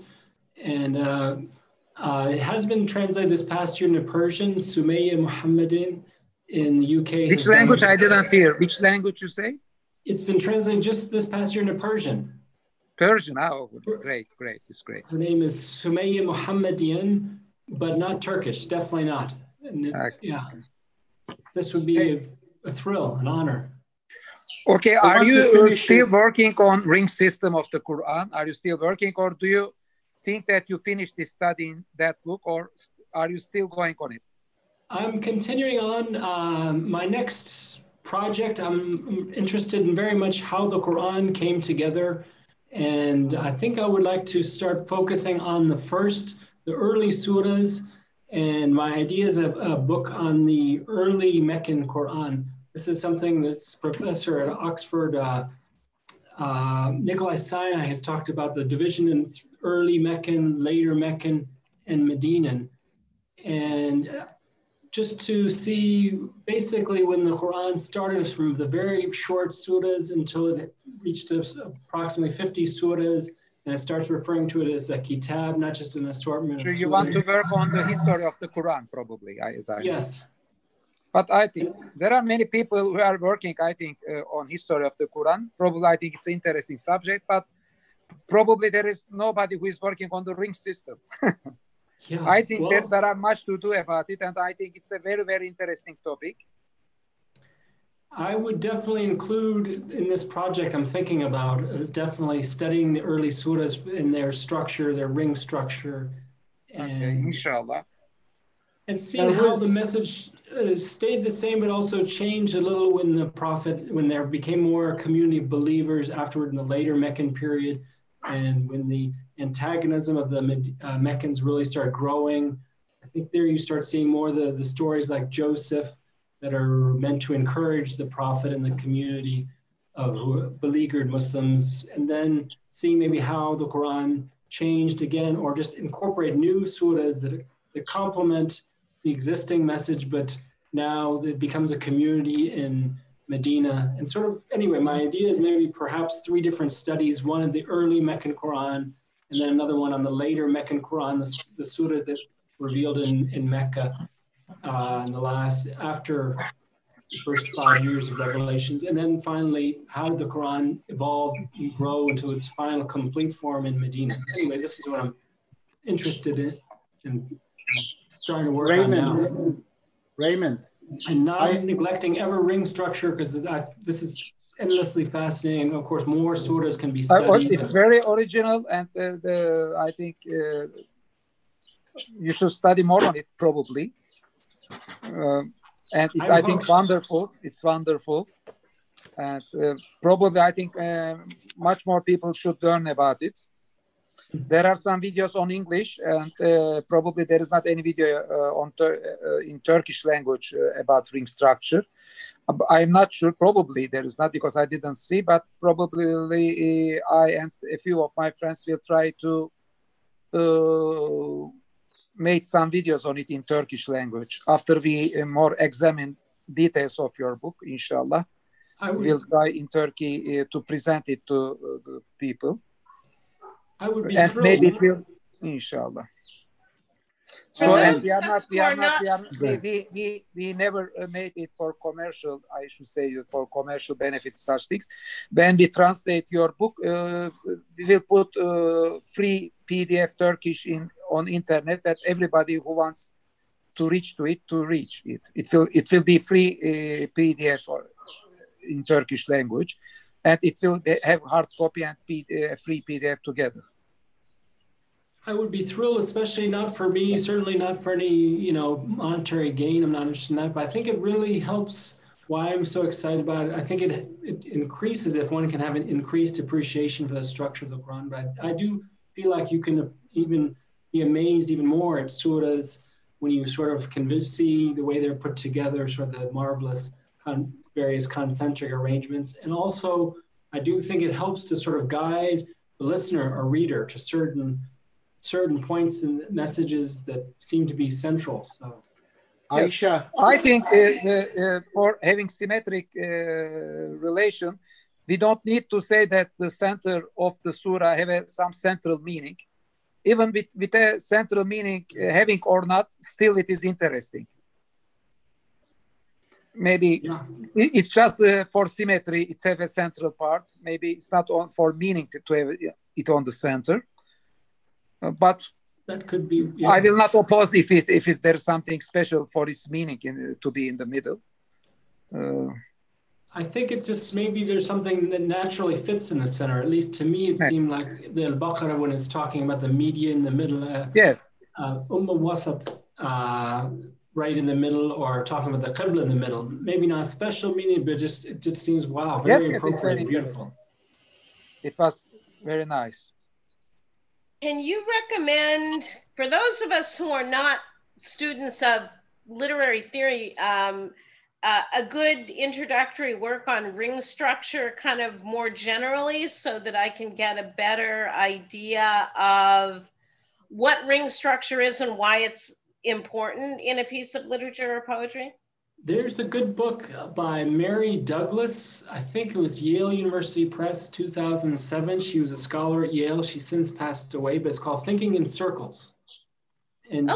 And it has been translated this past year into Persian. Sumaya Muhammadin in the UK. Which language? I didn't hear. Which language you say? It's been translated just this past year into Persian. Persian, oh, great, it's great. Her name is Sumaya Muhammadian, but not Turkish, definitely not. And yeah, this would be a thrill, an honor. Okay, are you still working on ring system of the Quran? Are you still working, or do you think that you finished the study in that book, or are you still going on it? I'm continuing on my next project. I'm interested in very much how the Quran came together. And I think I would like to start focusing on the early surahs. And my idea is a book on the early Meccan Quran. This is something this professor at Oxford, Nikolai Sinai, has talked about the division in early Meccan, later Meccan, and Medinan. And just to see basically when the Quran started from the very short surahs until it reached approximately 50 surahs, and it starts referring to it as a kitab, not just an assortment of surahs. You want to work on the history of the Quran, probably, Yes. But I think there are many people who are working, I think, on history of the Quran. Probably, I think it's an interesting subject, but probably there is nobody who is working on the ring system. Yeah, I think there are much to do about it, and I think it's a very, very interesting topic. I would definitely include in this project I'm thinking about definitely studying the early surahs in their structure, their ring structure. And, okay, inshallah. And seeing how the message stayed the same, but also changed a little when the Prophet, when there became more community of believers afterward in the later Meccan period, and when the antagonism of the Meccans really started growing. I think there you start seeing more the stories like Joseph that are meant to encourage the Prophet and the community of beleaguered Muslims, and then seeing maybe how the Quran changed again, or just incorporate new surahs that complement the existing message, but now it becomes a community in Medina. And sort of, anyway, my idea is maybe perhaps 3 different studies, one in the early Meccan Quran, and then another one on the later Meccan Quran, the surahs that were revealed in Mecca after the first 5 years of revelations. And then finally, how did the Quran evolve and grow into its final complete form in Medina? Anyway, this is what I'm interested in and starting to work on now. Raymond. And not neglecting ever ring structure, because this is endlessly fascinating. Of course, more surahs can be studied. It's very original, and I think you should study more on it, probably. And it's, I think, wonderful. It's wonderful. And probably, I think, much more people should learn about it. There are some videos on English, and probably there is not any video in Turkish language about ring structure. I'm not sure. Probably there is not, because I didn't see, but probably I and a few of my friends will try to make some videos on it in Turkish language after we more examine details of your book, inshallah. We'll try in Turkey to present it to the people. I would be and thrilled. Maybe it will, inshallah. So, and we never made it for commercial, I should say, for commercial benefits, such things. When we translate your book, we will put free PDF Turkish on internet, that everybody who wants to reach it. It will be free PDF in Turkish language, and it will have hard copy and free PDF together. I would be thrilled, especially not for me, certainly not for any, monetary gain. I'm not interested in that, but I think it really helps why I'm so excited about it. I think it increases if one can have an increased appreciation for the structure of the Quran. But I do feel like you can even be amazed even more at surahs when you sort of can see the way they're put together, sort of the marvelous various concentric arrangements. And also, I do think it helps to sort of guide the listener or reader to certain points and messages that seem to be central. So, Aisha. I think for having symmetric relation, we don't need to say that the center of the surah have some central meaning. Even with a central meaning, having or not, still it is interesting. Maybe it's just for symmetry, it has a central part. Maybe it's not for meaning to have it on the center. But that could be. I will not oppose if there's something special for its meaning to be in the middle. I think it's just maybe there's something that naturally fits in the center. At least to me, it seemed like the Al-Baqarah when it's talking about the media in the middle. Yes. Wasat, right in the middle, or talking about the Qibla in the middle. Maybe not a special meaning, but it just seems wow, very appropriate, it's very beautiful. It was very nice. Can you recommend, for those of us who are not students of literary theory, a good introductory work on ring structure kind of more generally so that I can get a better idea of what ring structure is and why it's important in a piece of literature or poetry? There's a good book by Mary Douglas. I think it was Yale University Press, 2007. She was a scholar at Yale. She's since passed away, but it's called Thinking in Circles. And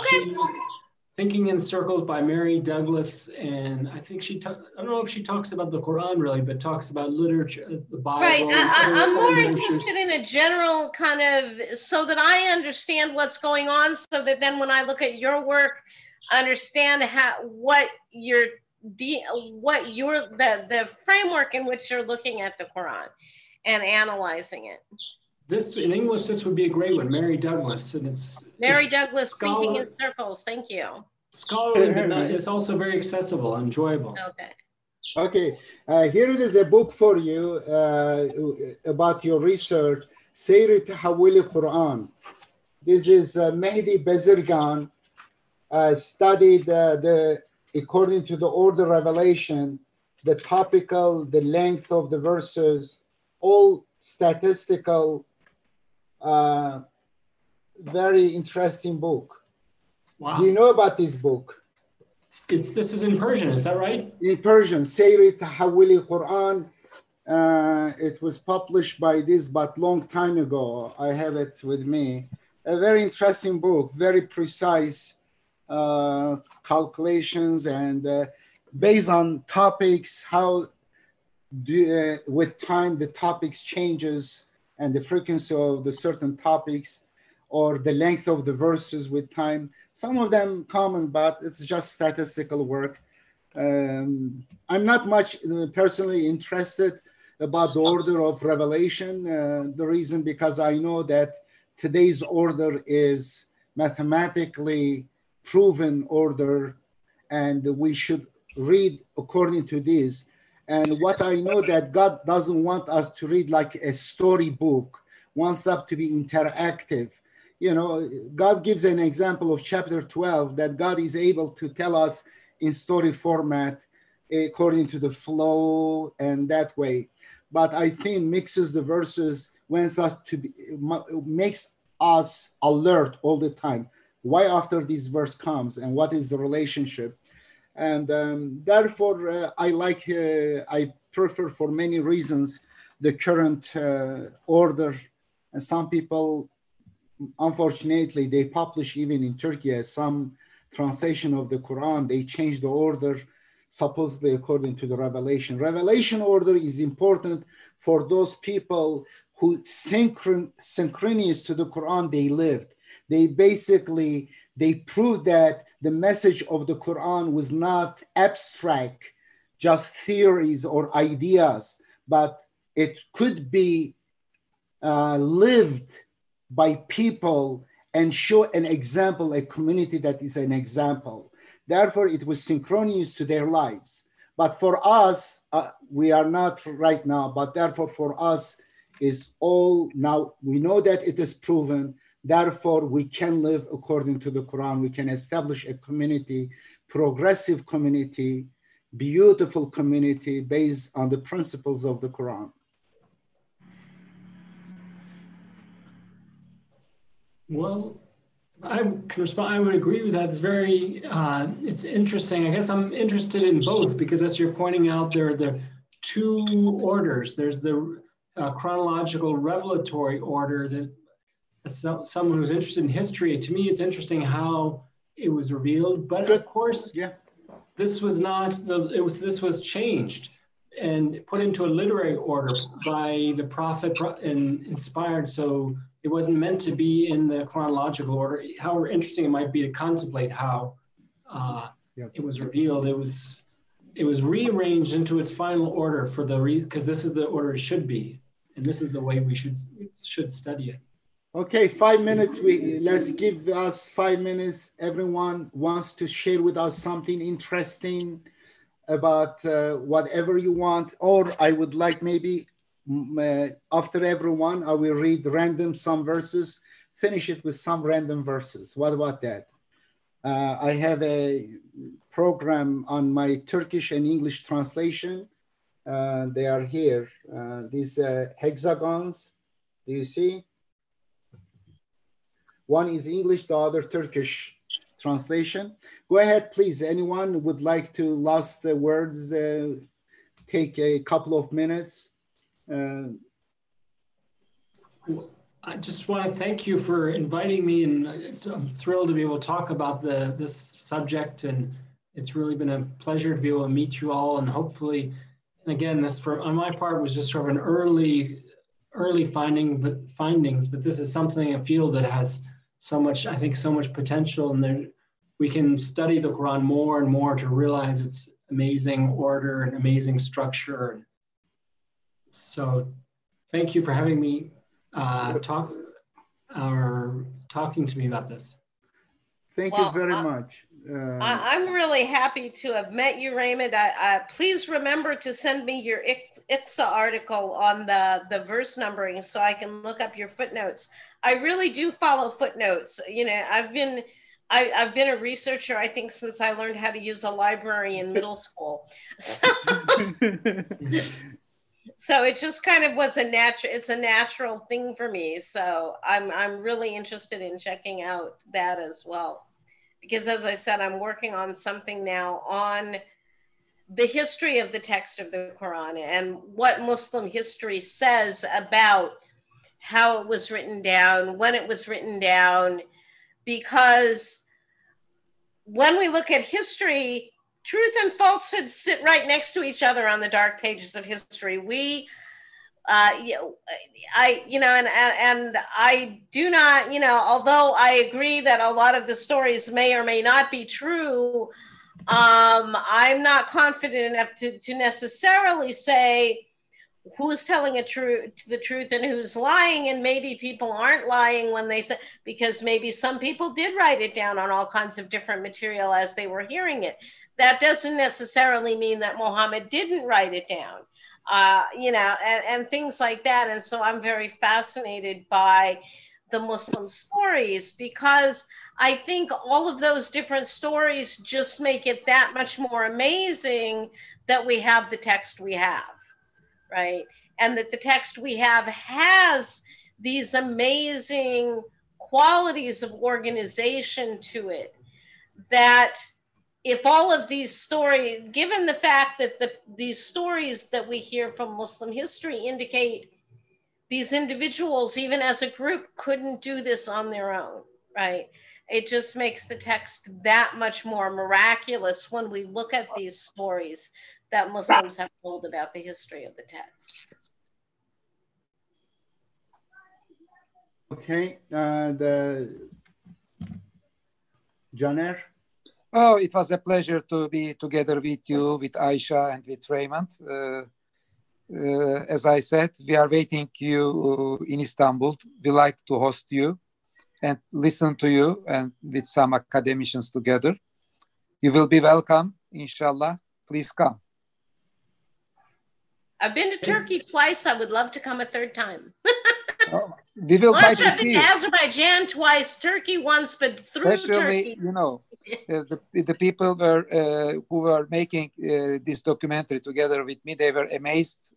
Thinking in Circles by Mary Douglas. And I think I don't know if she talks about the Quran really, but talks about literature, the Bible. Right. I'm more interested in a general kind of, so that I understand what's going on, so that then when I look at your work, understand the framework in which you're looking at the Quran and analyzing it. This in English, this would be a great one, Mary Douglas, and it's Douglas, Thinking in Circles. Thank you. Scholarly, but it's also very accessible and enjoyable. Okay. Here it is a book for you about your research. Sayr Tahawil Quran. This is Mehdi Bezirgan. Studied according to the order revelation, the topical, the length of the verses, all statistical, very interesting book. Wow. Do you know about this book? This is in Persian, is that right? In Persian, Sayr Tahawil Quran. It was published by this, but long time ago. I have it with me. A very interesting book, very precise calculations, and based on topics, how with time the topics changes and the frequency of the certain topics or the length of the verses with time. Some of them common, but it's just statistical work. I'm not much personally interested about the order of revelation. The reason because I know that today's order is mathematically proven order, and we should read according to this. And what I know that God doesn't want us to read like a storybook, wants us to be interactive. You know, God gives an example of chapter 12 that God is able to tell us in story format according to the flow and that way. But I think mixes the verses, wants us to be, makes us alert all the time. Why after this verse comes and what is the relationship? And therefore, I prefer for many reasons the current order. And some people, unfortunately, they publish even in Turkey some translation of the Quran. They change the order, supposedly according to the revelation. Revelation order is important for those people who synchronous to the Quran they lived. They proved that the message of the Quran was not abstract, just theories or ideas, but it could be lived by people and show an example, a community that is an example. Therefore, it was synchronous to their lives. But for us, we are not right now, but therefore for us is all now, we know that it is proven, therefore we can live according to the Quran. We can establish a community, progressive community, beautiful community based on the principles of the Quran. Well, I can respond. I would agree with that. It's very, it's interesting. I guess I'm interested in both because as you're pointing out, there are the two orders. There's the chronological revelatory order that someone who's interested in history, to me, it's interesting how it was revealed. But of course, this was not, this was changed and put into a literary order by the prophet and inspired. So it wasn't meant to be in the chronological order. However interesting it might be to contemplate how it was revealed. It was rearranged into its final order for the because this is the order it should be, and this is the way we should study it. Okay, 5 minutes. Let's give us 5 minutes. Everyone wants to share with us something interesting about whatever you want, or I would like maybe after everyone, I will read random some verses, finish it with some random verses. What about that? I have a program on my Turkish and English translation. They are here. These hexagons, do you see? One is English, the other Turkish translation. Go ahead, please. Anyone would like to last words, take a couple of minutes. I just want to thank you for inviting me, and I'm thrilled to be able to talk about this subject, and it's really been a pleasure to be able to meet you all, and hopefully, and again, this on my part was just sort of an early findings, but this is something, a field that has so much, I think, so much potential, and there, we can study the Quran more and more to realize its amazing order and amazing structure. So thank you for having me talking to me about this. Thank you very much. I'm really happy to have met you, Raymond. Please remember to send me your ICSA article on the verse numbering so I can look up your footnotes. I really do follow footnotes. You know, I've been a researcher, I think, since I learned how to use a library in middle school. So it just kind of was it's a natural thing for me. So I'm really interested in checking out that as well. Because as I said, I'm working on something now on the history of the text of the Quran and what Muslim history says about how it was written down, when it was written down, because when we look at history, truth and falsehood sit right next to each other on the dark pages of history. I do not, although I agree that a lot of the stories may or may not be true, I'm not confident enough to necessarily say who's telling the truth and who's lying, and maybe people aren't lying when they say, because maybe some people did write it down on all kinds of different material as they were hearing it. That doesn't necessarily mean that Muhammad didn't write it down. And things like that. And so I'm very fascinated by the Muslim stories because I think all of those different stories just make it that much more amazing that we have the text we have, right? And that the text we have has these amazing qualities of organization to it that if all of these stories, given the fact that these stories that we hear from Muslim history indicate these individuals, even as a group, couldn't do this on their own, right? It just makes the text that much more miraculous when we look at these stories that Muslims have told about the history of the text. Okay, Janer? Oh, it was a pleasure to be together with you, with Aisha and with Raymond. As I said, we are waiting you in Istanbul. We like to host you and listen to you and with some academicians together. You will be welcome, inshallah. Please come. I've been to Turkey twice. I would love to come a third time. We will Well, try actually, to I've been see to you. Azerbaijan twice, Turkey once, but through Especially, Turkey. you know, the people were who were making this documentary together with me. They were amazed